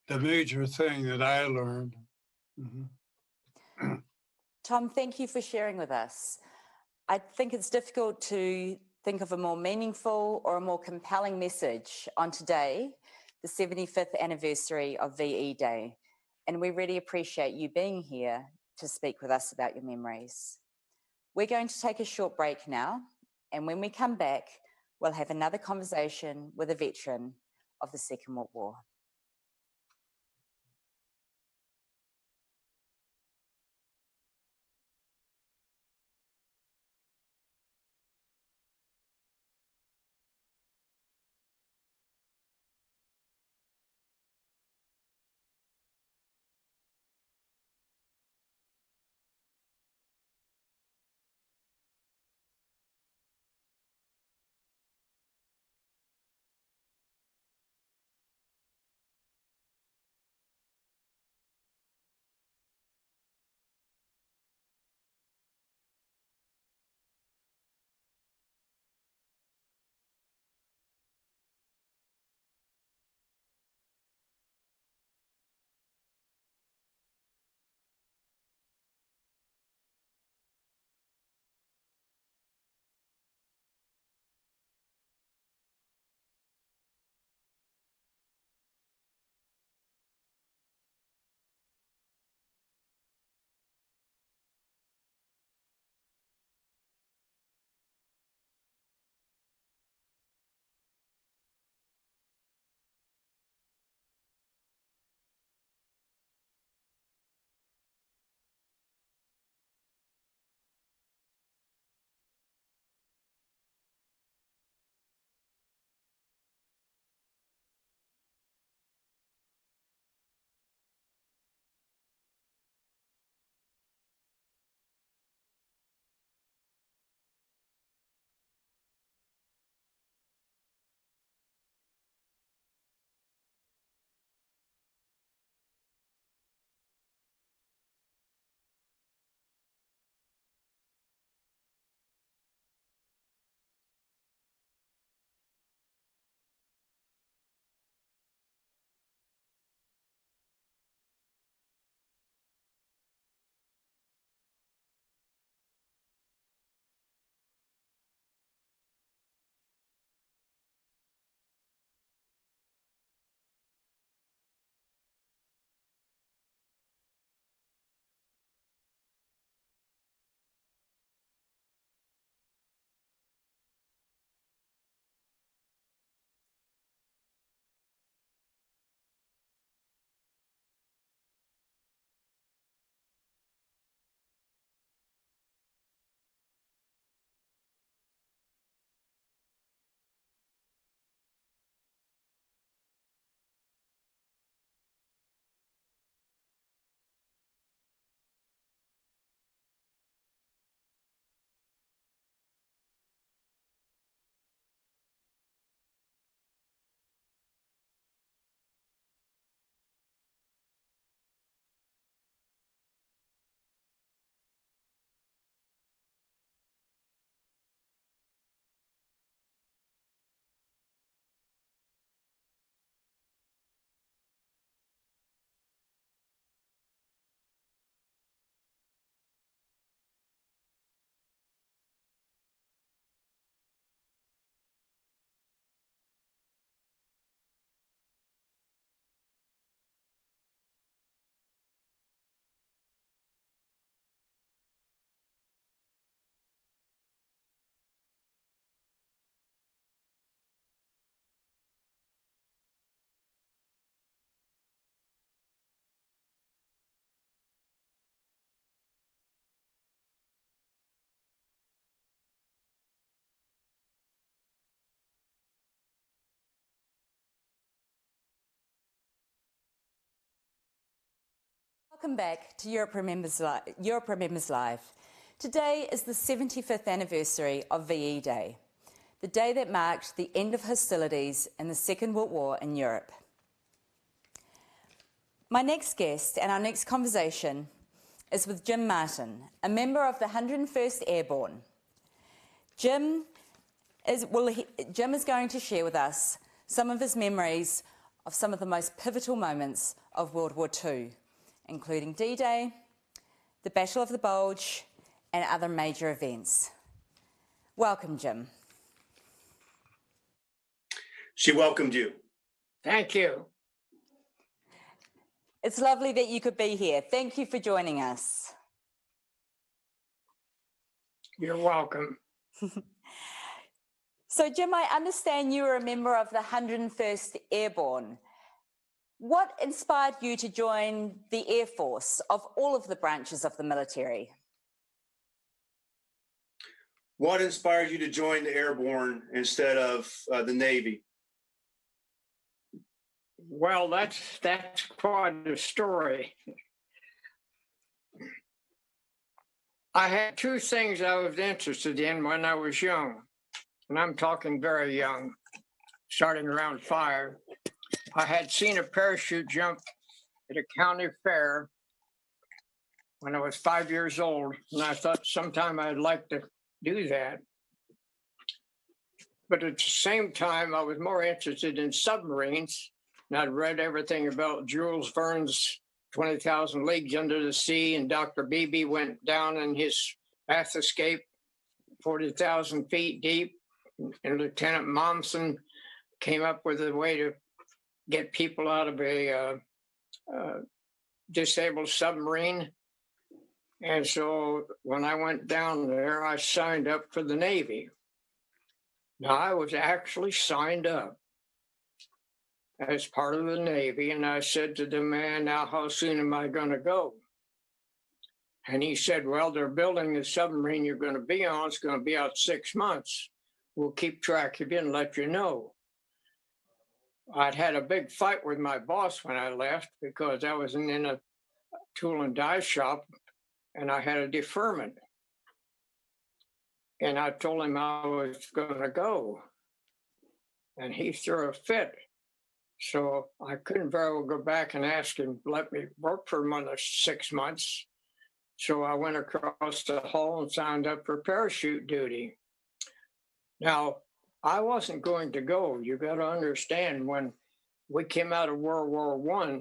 major thing that I learned. Mm-hmm. Tom, thank you for sharing with us. I think it's difficult to think of a more meaningful or a more compelling message on today, the 75th anniversary of VE Day. And we really appreciate you being here to speak with us about your memories. We're going to take a short break now, and when we come back, we'll have another conversation with a veteran of the Second World War. Welcome back to Europe Remembers Live. Today is the 75th anniversary of VE Day, the day that marked the end of hostilities in the Second World War in Europe. My next guest and our next conversation is with Jim Martin, a member of the 101st Airborne. Jim is going to share with us some of his memories of some of the most pivotal moments of World War II, including D-Day, the Battle of the Bulge, and other major events. Welcome, Jim. She welcomed you. Thank you. It's lovely that you could be here. Thank you for joining us. You're welcome. So, Jim, I understand you were a member of the 101st Airborne. What inspired you to join the Air Force of all of the branches of the military? What inspired you to join the Airborne instead of the Navy? Well, that's quite a story. I had two things I was interested in when I was young, and I'm talking very young, starting around 5. I had seen a parachute jump at a county fair when I was 5 years old, and I thought sometime I'd like to do that. But at the same time, I was more interested in submarines, and I'd read everything about Jules Verne's 20,000 Leagues Under the Sea, and Dr. Beebe went down in his bath escape 40,000 feet deep, and Lieutenant Momsen came up with a way to get people out of a disabled submarine. And so when I went down there, I signed up for the Navy. Now, I was actually signed up as part of the Navy, and I said to the man, now, how soon am I going to go? And he said, well, they're building the submarine you're going to be on. It's going to be out 6 months. We'll keep track of you and let you know. I'd had a big fight with my boss when I left because I was in a tool and die shop and I had a deferment. And I told him I was going to go. And he threw a fit. So I couldn't very well go back and ask him to let me work for another 6 months. So I went across the hall and signed up for parachute duty. Now, I wasn't going to go. You got to understand, when we came out of World War I,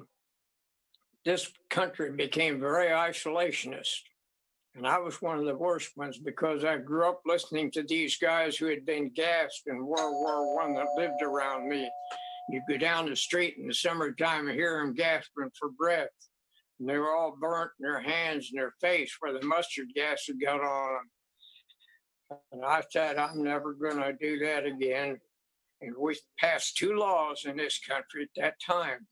this country became very isolationist. And I was one of the worst ones because I grew up listening to these guys who had been gassed in World War I that lived around me. You go down the street in the summertime and hear them gasping for breath. And they were all burnt in their hands and their face where the mustard gas had got on them. And I said, I'm never going to do that again. And we passed 2 laws in this country at that time.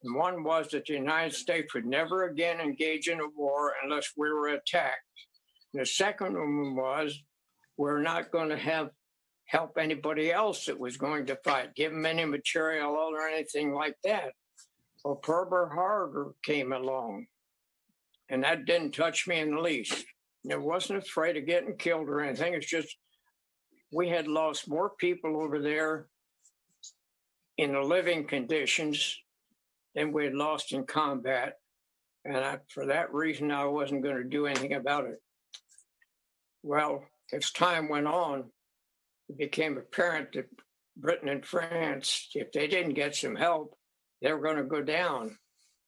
And one was that the United States would never again engage in a war unless we were attacked. And the second one was, we're not going to help anybody else that was going to fight, give them any material or anything like that. Well, Pearl Harbor came along, and that didn't touch me in the least. I wasn't afraid of getting killed or anything. It's just we had lost more people over there in the living conditions than we had lost in combat. And for that reason, I wasn't going to do anything about it. Well, as time went on, it became apparent that Britain and France, if they didn't get some help, they were going to go down.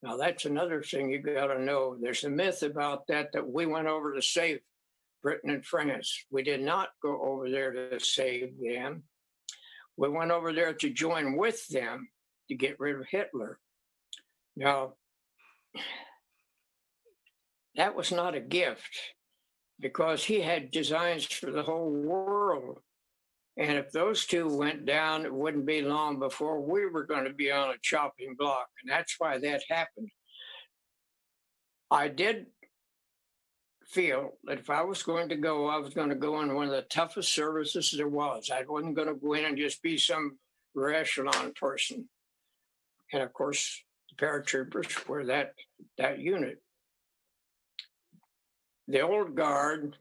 Now, that's another thing you got to know. There's a myth about that we went over to save Britain and France. We did not go over there to save them. We went over there to join with them to get rid of Hitler. Now, that was not a gift because he had designs for the whole world. And if those two went down, it wouldn't be long before we were going to be on a chopping block. And that's why that happened. I did feel that if I was going to go, I was going to go in one of the toughest services there was. I wasn't going to go in and just be some echelon person. And of course, the paratroopers were that unit. the old guard,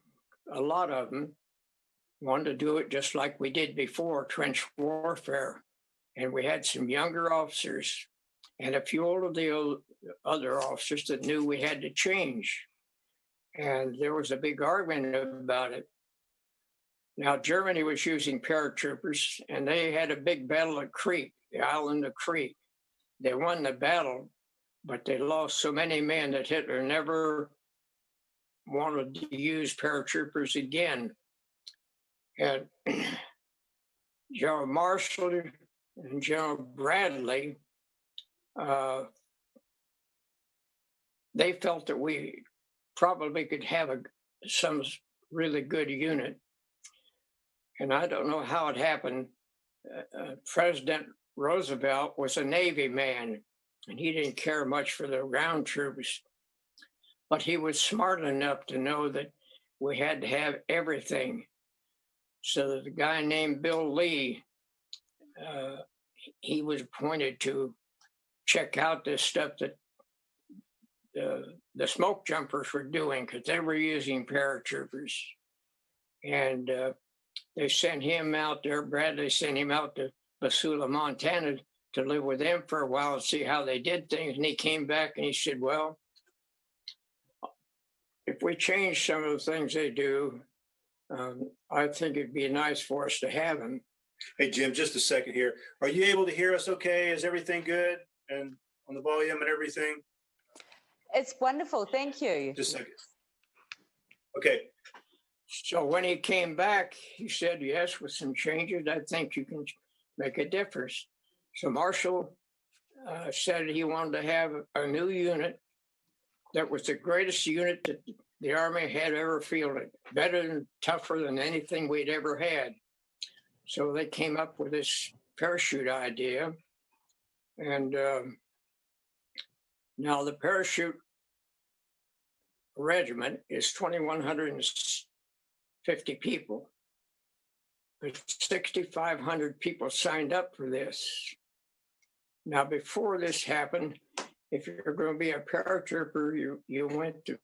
a lot of them, wanted to do it just like we did before, trench warfare. And we had some younger officers and a few of the other officers that knew we had to change. And there was a big argument about it. Now, Germany was using paratroopers, and they had a big battle at Crete, the island of Crete. They won the battle, but they lost so many men that Hitler never wanted to use paratroopers again. And General Marshall and General Bradley, they felt that we probably could have some really good unit. And I don't know how it happened. President Roosevelt was a Navy man, and he didn't care much for the ground troops. But he was smart enough to know that we had to have everything. So that the guy named Bill Lee, he was appointed to check out this stuff that the smoke jumpers were doing, because they were using paratroopers. And they sent him out there, Bradley sent him out to Missoula, Montana, to live with them for a while and see how they did things. And he came back and he said, well, if we change some of the things they do, I think it'd be nice for us to have them. Hey, Jim, just a second here. Are you able to hear us okay? Is everything good and on the volume and everything? It's wonderful. Thank you. Just a second. Okay. So when he came back, he said, yes, with some changes, I think you can make a difference. So Marshall said he wanted to have a new unit that was the greatest unit that the Army had ever fielded, better and tougher than anything we'd ever had. So they came up with this parachute idea. And now the parachute regiment is 2,150 people. But 6,500 people signed up for this. Now, before this happened, if you're going to be a paratrooper, you went to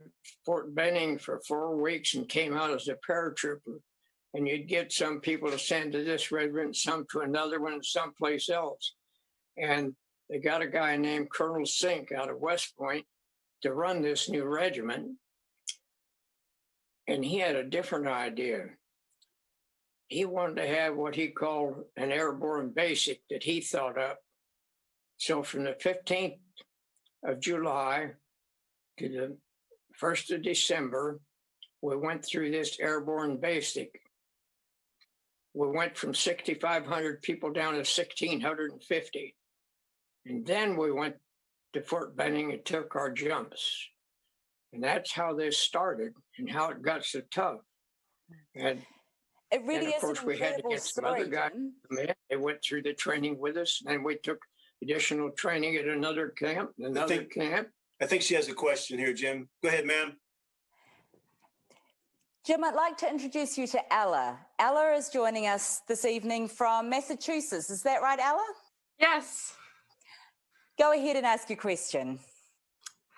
Fort Benning for 4 weeks and came out as a paratrooper. And you'd get some people to send to this regiment, some to another one, someplace else. And they got a guy named Colonel Sink out of West Point to run this new regiment. And he had a different idea. He wanted to have what he called an airborne basic that he thought up. So from the 15th of July to the 1st of December, we went through this airborne basic. We went from 6,500 people down to 1,650. And then we went to Fort Benning and took our jumps. And that's how this started and how it got so tough. And it really is. Of course, we had to get some other guys. They went through the training with us, and we took additional training at another camp, camp. I think she has a question here, Jim. Go ahead, ma'am. Jim, I'd like to introduce you to Ella. Ella is joining us this evening from Massachusetts. Is that right, Ella? Yes. Go ahead and ask your question.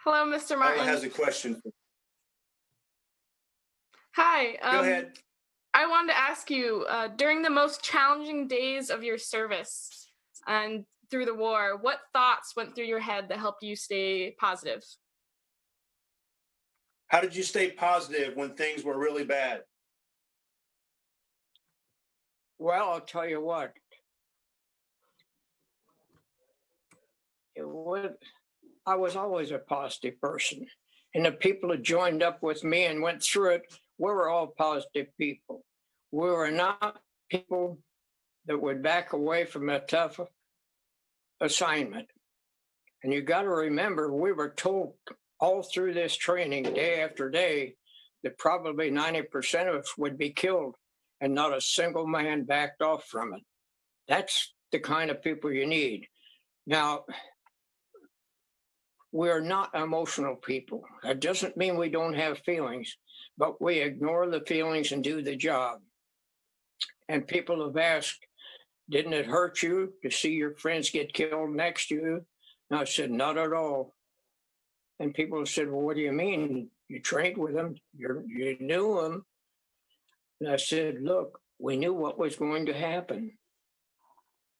Hello, Mr. Martin. Ella has a question. Hi. Go ahead. I wanted to ask you, during the most challenging days of your service and through the war, what thoughts went through your head that helped you stay positive? How did you stay positive when things were really bad? Well, I'll tell you what. I was always a positive person. And the people who joined up with me and went through it, we were all positive people. We were not people that would back away from a tough assignment. And you got to remember, we were told all through this training, day after day, that probably 90% of us would be killed, and not a single man backed off from it. That's the kind of people you need. Now, we're not emotional people. That doesn't mean we don't have feelings, but we ignore the feelings and do the job. And people have asked, didn't it hurt you to see your friends get killed next to you? And I said, not at all. And people have said, well, what do you mean? You trained with them. You knew them. And I said, look, we knew what was going to happen.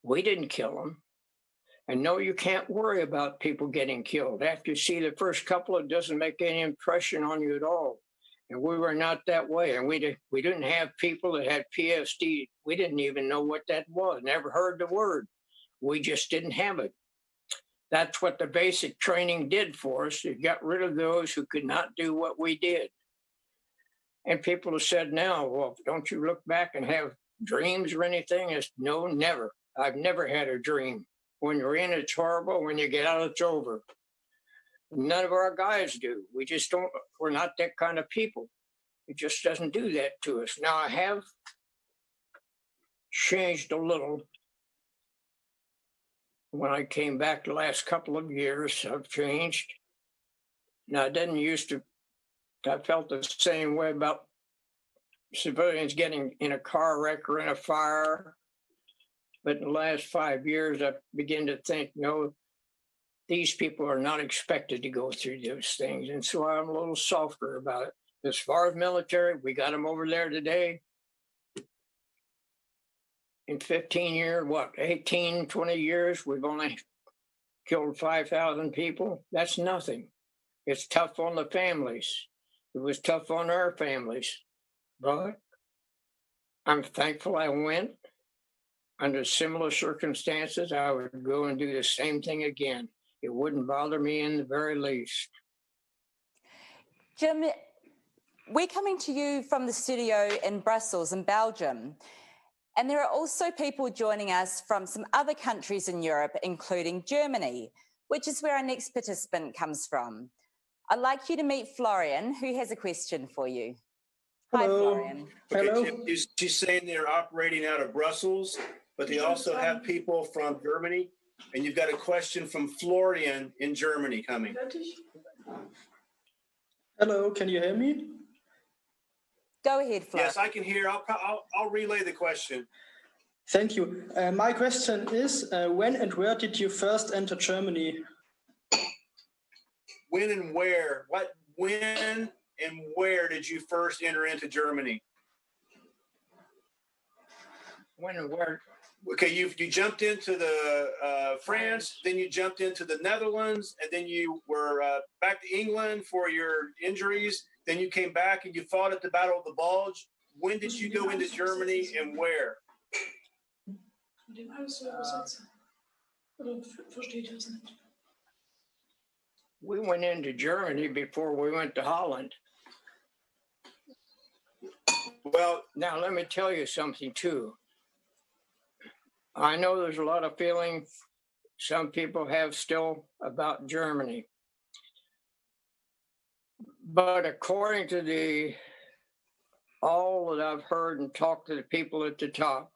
We didn't kill them. And no, you can't worry about people getting killed. After you see the first couple, it doesn't make any impression on you at all. And we were not that way. And we didn't have people that had PSD. We didn't even know what that was. Never heard the word. We just didn't have it. That's what the basic training did for us. It got rid of those who could not do what we did. And people have said now, well, don't you look back and have dreams or anything? It's no, never. I've never had a dream. When you're in, it's horrible. When you get out, it's over. None of our guys do. We just don't, we're not that kind of people. It just doesn't do that to us. Now, I have changed a little. When I came back the last couple of years, I've changed. Now, I didn't used to, I felt the same way about civilians getting in a car wreck or in a fire. But in the last 5 years, I began to think, no, these people are not expected to go through those things. And so I'm a little softer about it. As far as military, we got them over there today. In 15 years, 18, 20 years, we've only killed 5,000 people. That's nothing. It's tough on the families. It was tough on our families. But I'm thankful I went. Under similar circumstances, I would go and do the same thing again. It wouldn't bother me in the very least. Jim, we're coming to you from the studio in Brussels, in Belgium. And there are also people joining us from some other countries in Europe, including Germany, which is where our next participant comes from. I'd like you to meet Florian, who has a question for you. Hi, Florian. Okay, she's saying they're operating out of Brussels, but they also have people from Germany. And you've got a question from Florian in Germany coming. Hello, can you hear me? Go ahead, Florian. Yes, I can hear. I'll relay the question. Thank you. My question is, when and where did you first enter Germany? When and where? When and where did you first enter into Germany? When and where? Okay, you jumped into the France, then you jumped into the Netherlands, and then you were back to England for your injuries. Then you came back and you fought at the Battle of the Bulge. When did you go into Germany and where? We went into Germany before we went to Holland. Well, now let me tell you something too. I know there's a lot of feeling some people have still about Germany. But according to all that I've heard and talked to the people at the top,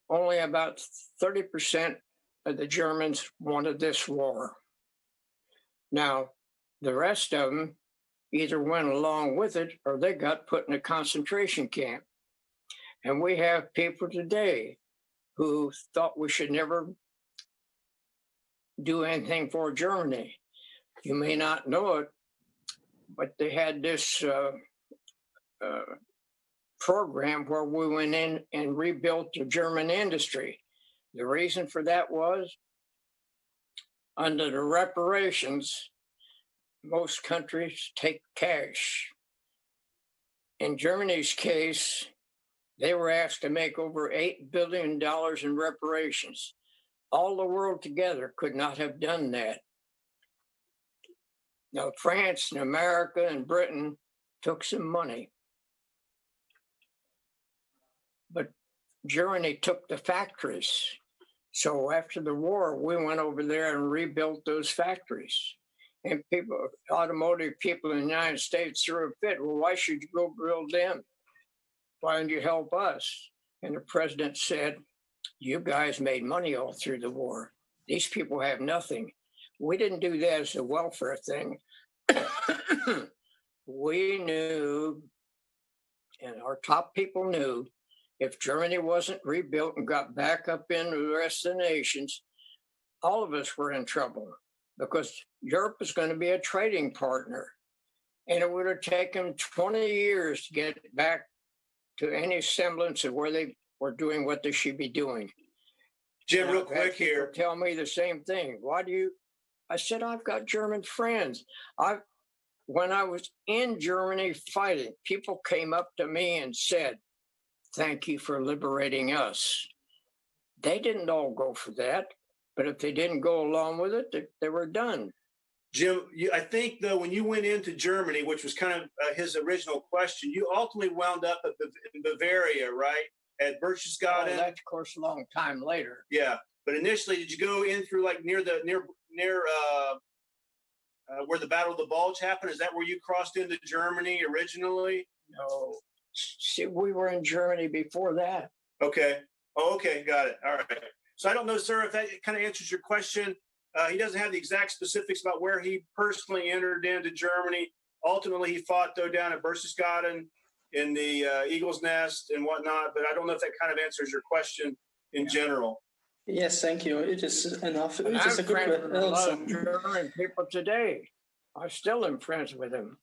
only about 30% of the Germans wanted this war. Now, the rest of them either went along with it or they got put in a concentration camp. And we have people today who thought we should never do anything for Germany. You may not know it, but they had this program where we went in and rebuilt the German industry. The reason for that was under the reparations, most countries take cash. In Germany's case, they were asked to make over $8 billion in reparations. All the world together could not have done that. Now, France and America and Britain took some money. But Germany took the factories. So after the war, we went over there and rebuilt those factories. And people, automotive people in the United States threw a fit. Well, why should you go build them? Why don't you help us? And the president said, you guys made money all through the war. These people have nothing. We didn't do that as a welfare thing. We knew, and our top people knew, if Germany wasn't rebuilt and got back up into the rest of the nations, all of us were in trouble. because Europe was going to be a trading partner. And it would have taken 20 years to get back to any semblance of where they were doing what they should be doing. Jim, And real I've had quick here. people tell me the same thing. Why do you? I said, I've got German friends. When I was in Germany fighting, people came up to me and said, thank you for liberating us. They didn't all go for that, but if they didn't go along with it, they were done. Jim, I think, though, when you went into Germany, which was kind of his original question, you ultimately wound up in Bavaria, right? At Berchtesgaden. Well, that's, of course, a long time later. Yeah. But initially, did you go in through like near where the Battle of the Bulge happened? Is that where you crossed into Germany originally? No. See, we were in Germany before that. Okay. Oh, okay. Got it. All right. So I don't know, sir, if that kind of answers your question. He doesn't have the exact specifics about where he personally entered into Germany. Ultimately, he fought, though, down at Berchtesgaden in the Eagle's Nest and whatnot. But I don't know if that kind of answers your question in general. Yes, thank you. It is enough. And It is a I'm good friends with a lot answer. of German people today. I still am friends with them.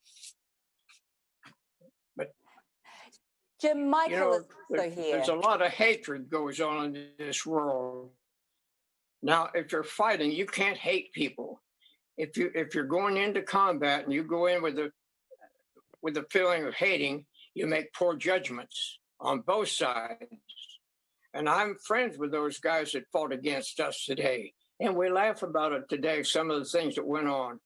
But Jim, Michael you know, is also here. there's a lot of hatred goes on in this world. Now, if you're fighting, you can't hate people. If you're going into combat and you go in with a feeling of hating, you make poor judgments on both sides. And I'm friends with those guys that fought against us today. And we laugh about it today, some of the things that went on.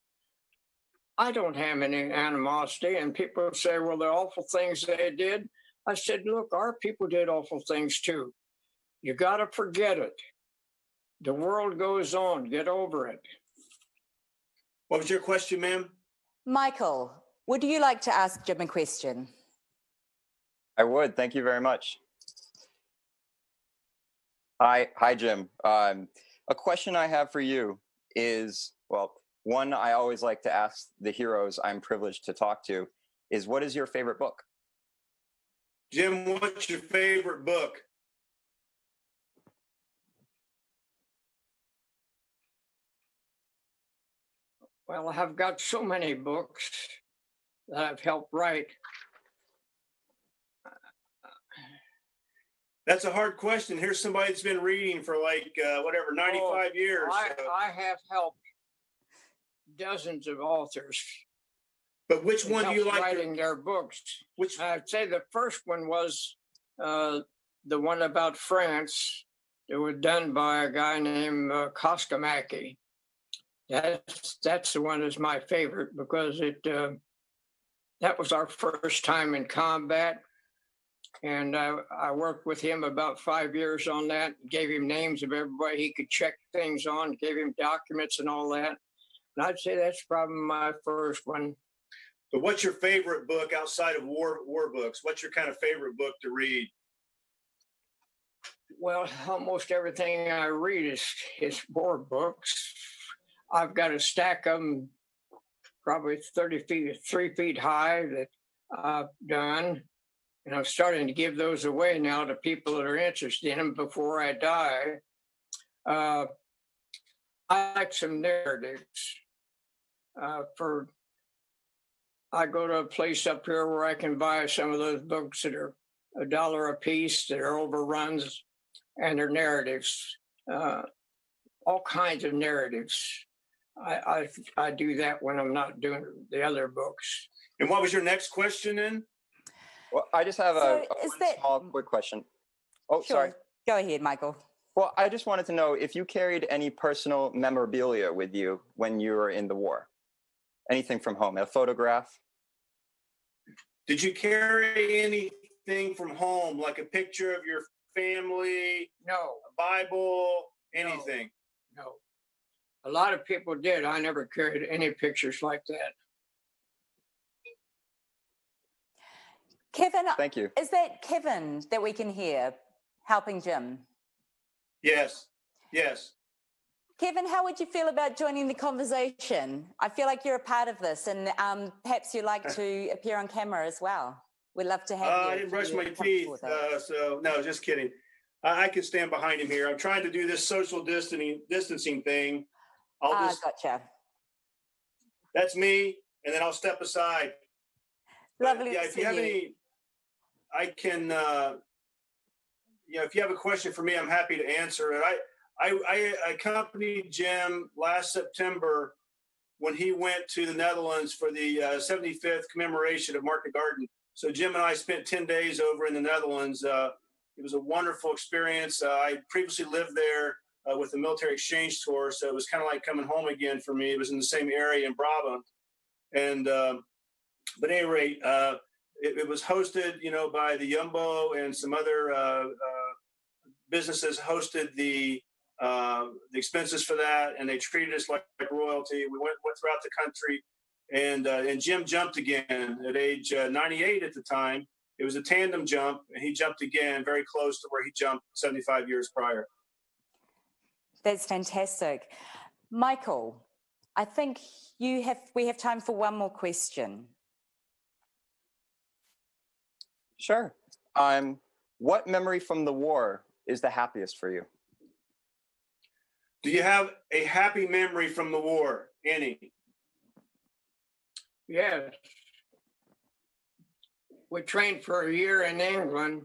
I don't have any animosity. And people say, well, the awful things they did. I said, look, our people did awful things too. You got to forget it. The world goes on. Get over it. What was your question, ma'am? Michael, would you like to ask Jim a question? I would. Thank you very much. Hi, Jim. A question I have for you is, well, one I always like to ask the heroes I'm privileged to talk to is, what is your favorite book? Jim, what's your favorite book? Well, I've got so many books that I've helped write. That's a hard question. Here's somebody that's been reading for like, 95 years. I have helped dozens of authors. But which one do you like? Writing their books. Which I'd say the first one was the one about France. It was done by a guy named Koskamaki. That's the one that's my favorite because that was our first time in combat. And I worked with him about 5 years on that, gave him names of everybody he could check things on, gave him documents and all that. And I'd say that's probably my first one. But what's your favorite book outside of war books? What's your kind of favorite book to read? Well, almost everything I read is war books. I've got a stack of them, probably 3 feet high that I've done. And I'm starting to give those away now to people that are interested in them before I die. I like some narratives. I go to a place up here where I can buy some of those books that are $1 a piece, that are overruns, and they're narratives, all kinds of narratives. I do that when I'm not doing the other books. And what was your next question then? Well, I just have a small, quick question. Oh, Sure. sorry. Go ahead, Michael. Well, I just wanted to know if you carried any personal memorabilia with you when you were in the war. Anything from home, a photograph? Did you carry anything from home, like a picture of your family? No. A Bible? Anything? No. A lot of people did. I never carried any pictures like that. Kevin, thank you. Is that Kevin that we can hear helping Jim? Yes. Yes. Kevin, how would you feel about joining the conversation? I feel like you're a part of this, and perhaps you'd like to appear on camera as well. We'd love to have you. I didn't brush my teeth, so no, just kidding. I can stand behind him here. I'm trying to do this social distancing thing. Gotcha. that's me, and then I'll step aside. Lovely yeah, to if see you have you. any, I can, if you have a question for me, I'm happy to answer it. I accompanied Jim last September when he went to the Netherlands for the 75th commemoration of Market Garden. So Jim and I spent 10 days over in the Netherlands. It was a wonderful experience. I previously lived there with a military exchange tour, so it was kind of like coming home again for me. It was in the same area in Brabant. And, but at any rate, it was hosted, by the Jumbo and some other businesses hosted the expenses for that, and they treated us like royalty. We went throughout the country, and Jim jumped again at age 98 at the time. It was a tandem jump, and he jumped again very close to where he jumped 75 years prior. That's fantastic. Michael, I think we have time for one more question. Sure. What memory from the war is the happiest for you? Do you have a happy memory from the war, Annie? Yes. We trained for a year in England,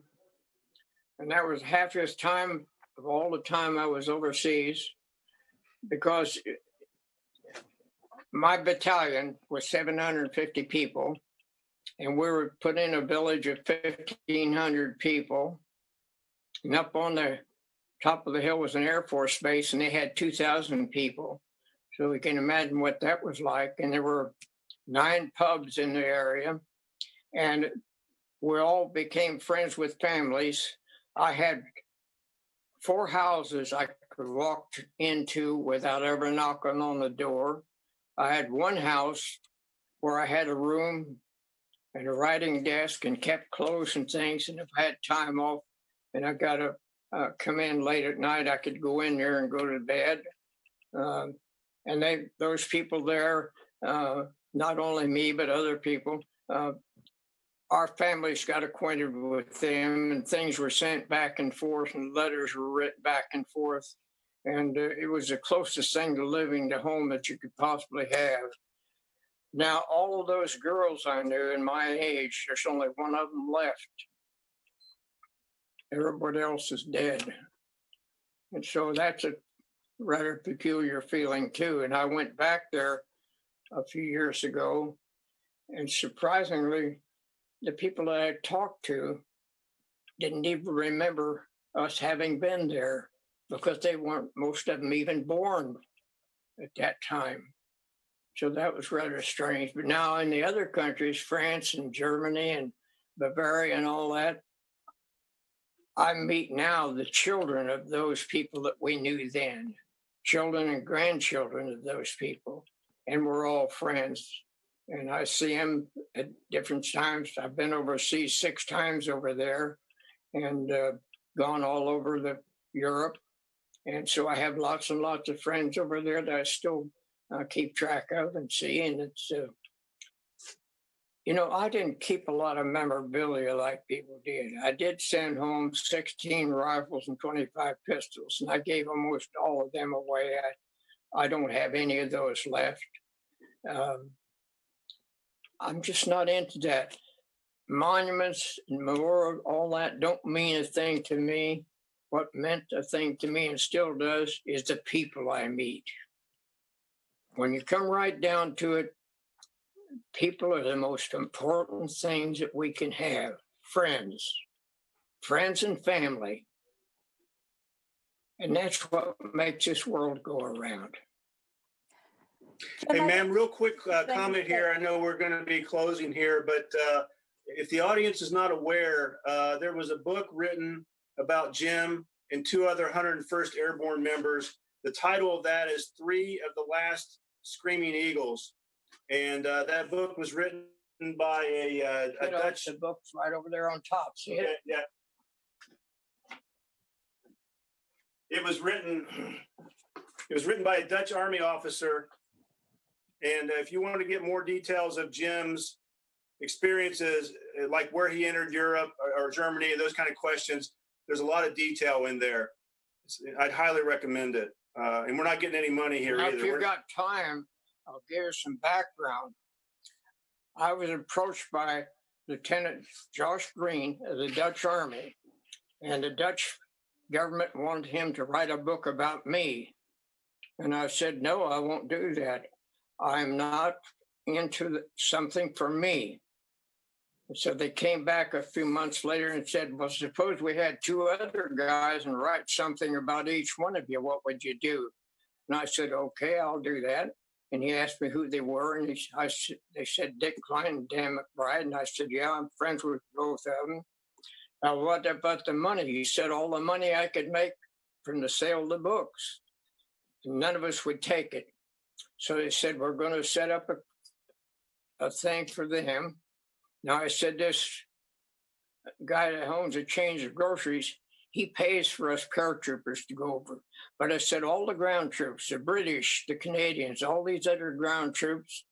and that was the happiest time of all the time I was overseas, because my battalion was 750 people, and we were put in a village of 1,500 people. And up on the top of the hill was an Air Force base, and they had 2,000 people. So we can imagine what that was like. And there were 9 pubs in the area, and we all became friends with families. I had 4 houses I could walk into without ever knocking on the door. I had one house where I had a room and a writing desk and kept clothes and things. And if I had time off and I got to come in late at night, I could go in there and go to bed. And those people there, not only me, but other people, our families got acquainted with them, and things were sent back and forth, and letters were written back and forth. And it was the closest thing to living to home that you could possibly have. Now, all of those girls I knew in my age, there's only one of them left. Everybody else is dead. And so that's a rather peculiar feeling too. And I went back there a few years ago, and surprisingly, the people that I talked to didn't even remember us having been there, because they weren't, most of them, even born at that time. So that was rather strange. But now in the other countries, France and Germany and Bavaria and all that, I meet now the children of those people that we knew then, children and grandchildren of those people, and we're all friends. And I see them at different times. I've been overseas 6 times over there, and gone all over Europe. And so I have lots and lots of friends over there that I still keep track of and see. And it's, I didn't keep a lot of memorabilia like people did. I did send home 16 rifles and 25 pistols, and I gave almost all of them away. I don't have any of those left. I'm just not into that. Monuments and memorial, all that don't mean a thing to me. What meant a thing to me and still does is the people I meet. When you come right down to it, people are the most important things that we can have. Friends and family. And that's what makes this world go around. Hey, ma'am, real quick comment here. I know we're going to be closing here, but if the audience is not aware, there was a book written about Jim and 2 other 101st Airborne members. The title of that is 3 of the Last Screaming Eagles. And that book was written by a Dutch... The book's right over there on top. See it? Yeah. It was written by a Dutch Army officer. And if you want to get more details of Jim's experiences, like where he entered Europe or Germany and those kind of questions, there's a lot of detail in there. I'd highly recommend it. And we're not getting any money here now, either. If you've got time, I'll give you some background. I was approached by Lieutenant Josh Green of the Dutch Army, and the Dutch government wanted him to write a book about me. And I said, no, I won't do that. I'm not into something for me. And so they came back a few months later and said, well, suppose we had two other guys and write something about each one of you, what would you do? And I said, okay, I'll do that. And he asked me who they were, and they said Dick Klein and Dan McBride. And I said, yeah, I'm friends with both of them. Now, what about the money? He said, all the money I could make from the sale of the books. And none of us would take it. So they said, we're going to set up a thing for them. Now, I said, this guy that owns a chain of groceries, he pays for us paratroopers to go over. But I said, all the ground troops, the British, the Canadians, all these other ground troops,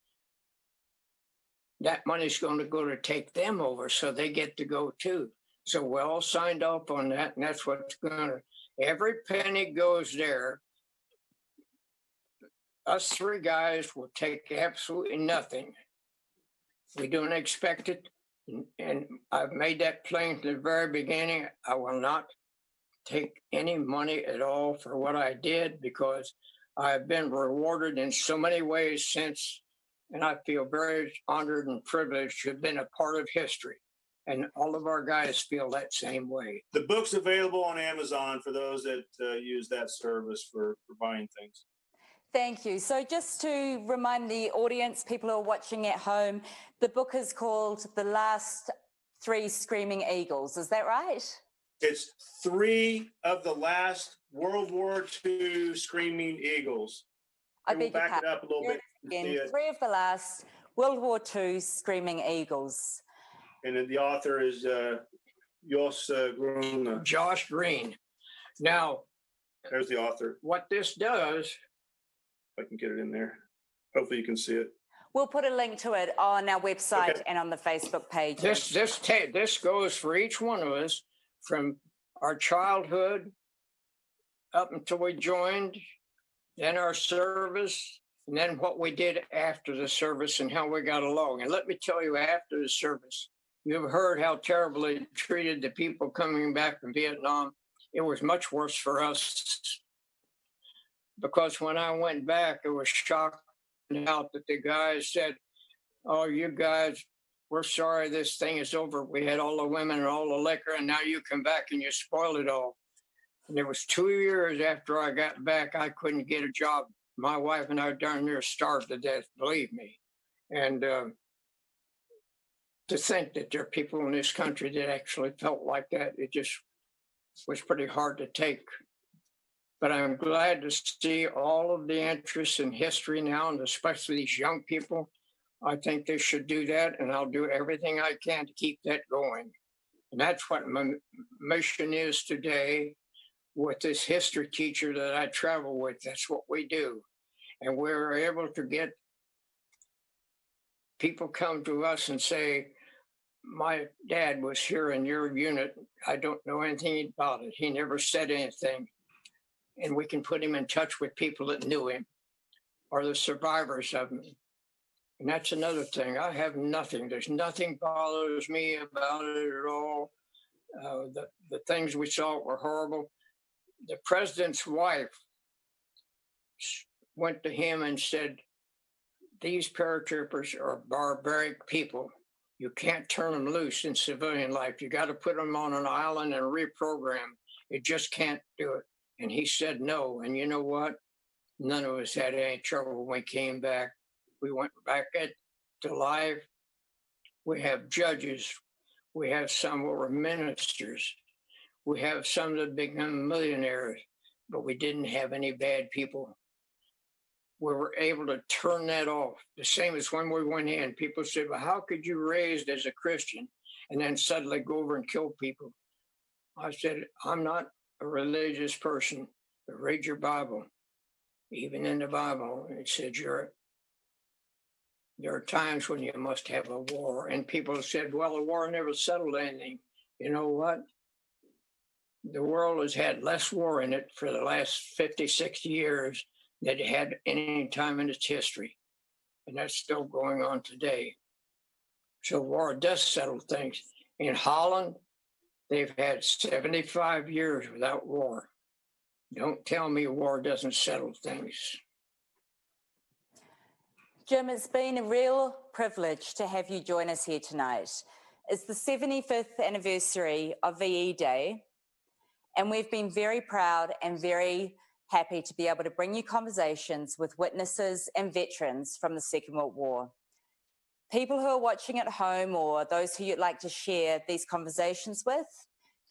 that money's going to go to take them over, so they get to go too. So we all signed up on that, and that's what's going to, every penny goes there. Us three guys will take absolutely nothing. We don't expect it, and I've made that plain from the very beginning. I will not take any money at all for what I did, because I've been rewarded in so many ways since, and I feel very honored and privileged to have been a part of history. And all of our guys feel that same way. The book's available on Amazon for those that use that service for buying things. Thank you. So just to remind the audience, people who are watching at home, the book is called The Last Three Screaming Eagles. Is that right? It's 3 of the last World War II Screaming Eagles. I We'll back it up a little bit. Again, 3 of the last World War II Screaming Eagles. And then the author is Josh Green. Now, there's the author. What this does, if I can get it in there. Hopefully you can see it. We'll put a link to it on our website and on the Facebook page. This goes for each one of us from our childhood up until we joined, then our service, and then what we did after the service and how we got along. And let me tell you, after the service, you've heard how terribly treated the people coming back from Vietnam. It was much worse for us, because when I went back, it was shocking out that the guys said, oh, you guys, we're sorry this thing is over. We had all the women and all the liquor, and now you come back and you spoiled it all. And it was 2 years after I got back, I couldn't get a job. My wife and I darn near starved to death, believe me. And to think that there are people in this country that actually felt like that, it just was pretty hard to take. But I'm glad to see all of the interest in history now, and especially these young people. I think they should do that, and I'll do everything I can to keep that going. And that's what my mission is today with this history teacher that I travel with. That's what we do. And we're able to get people come to us and say, my dad was here in your unit. I don't know anything about it. He never said anything. And we can put him in touch with people that knew him or the survivors of him. And that's another thing. I have nothing. There's nothing bothers me about it at all. The things we saw were horrible. The president's wife went to him and said, these paratroopers are barbaric people. You can't turn them loose in civilian life. You got to put them on an island and reprogram. You just can't do it. And he said no. And you know what? None of us had any trouble when we came back. We went back to life. We have judges. We have some who were ministers. We have some that become millionaires, but we didn't have any bad people. We were able to turn that off. The same as when we went in. People said, well, how could you raised as a Christian and then suddenly go over and kill people? I said, I'm not a religious person, but read your Bible. Even in the Bible, it said there are times when you must have a war. And people said, well, the war never settled anything. You know what? The world has had less war in it for the last 50, 60 years than it had any time in its history. and that's still going on today. So war does settle things. In Holland, they've had 75 years without war. Don't tell me war doesn't settle things. Jim, it's been a real privilege to have you join us here tonight. It's the 75th anniversary of VE Day, and we've been very proud and very happy to be able to bring you conversations with witnesses and veterans from the Second World War. People who are watching at home or those who you'd like to share these conversations with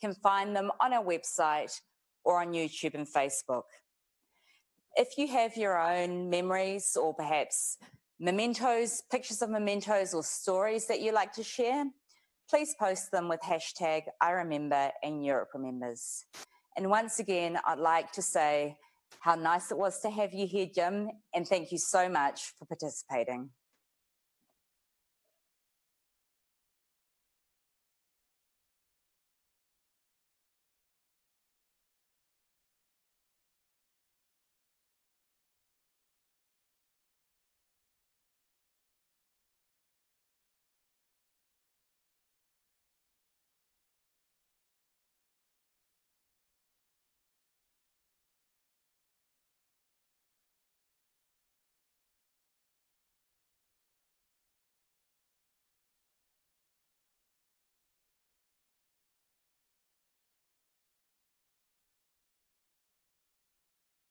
can find them on our website or on YouTube and Facebook. If you have your own memories or perhaps mementos, pictures of mementos or stories that you like to share, please post them with hashtag I Remember and Europe Remembers. And once again, I'd like to say how nice it was to have you here, Jim, and thank you so much for participating.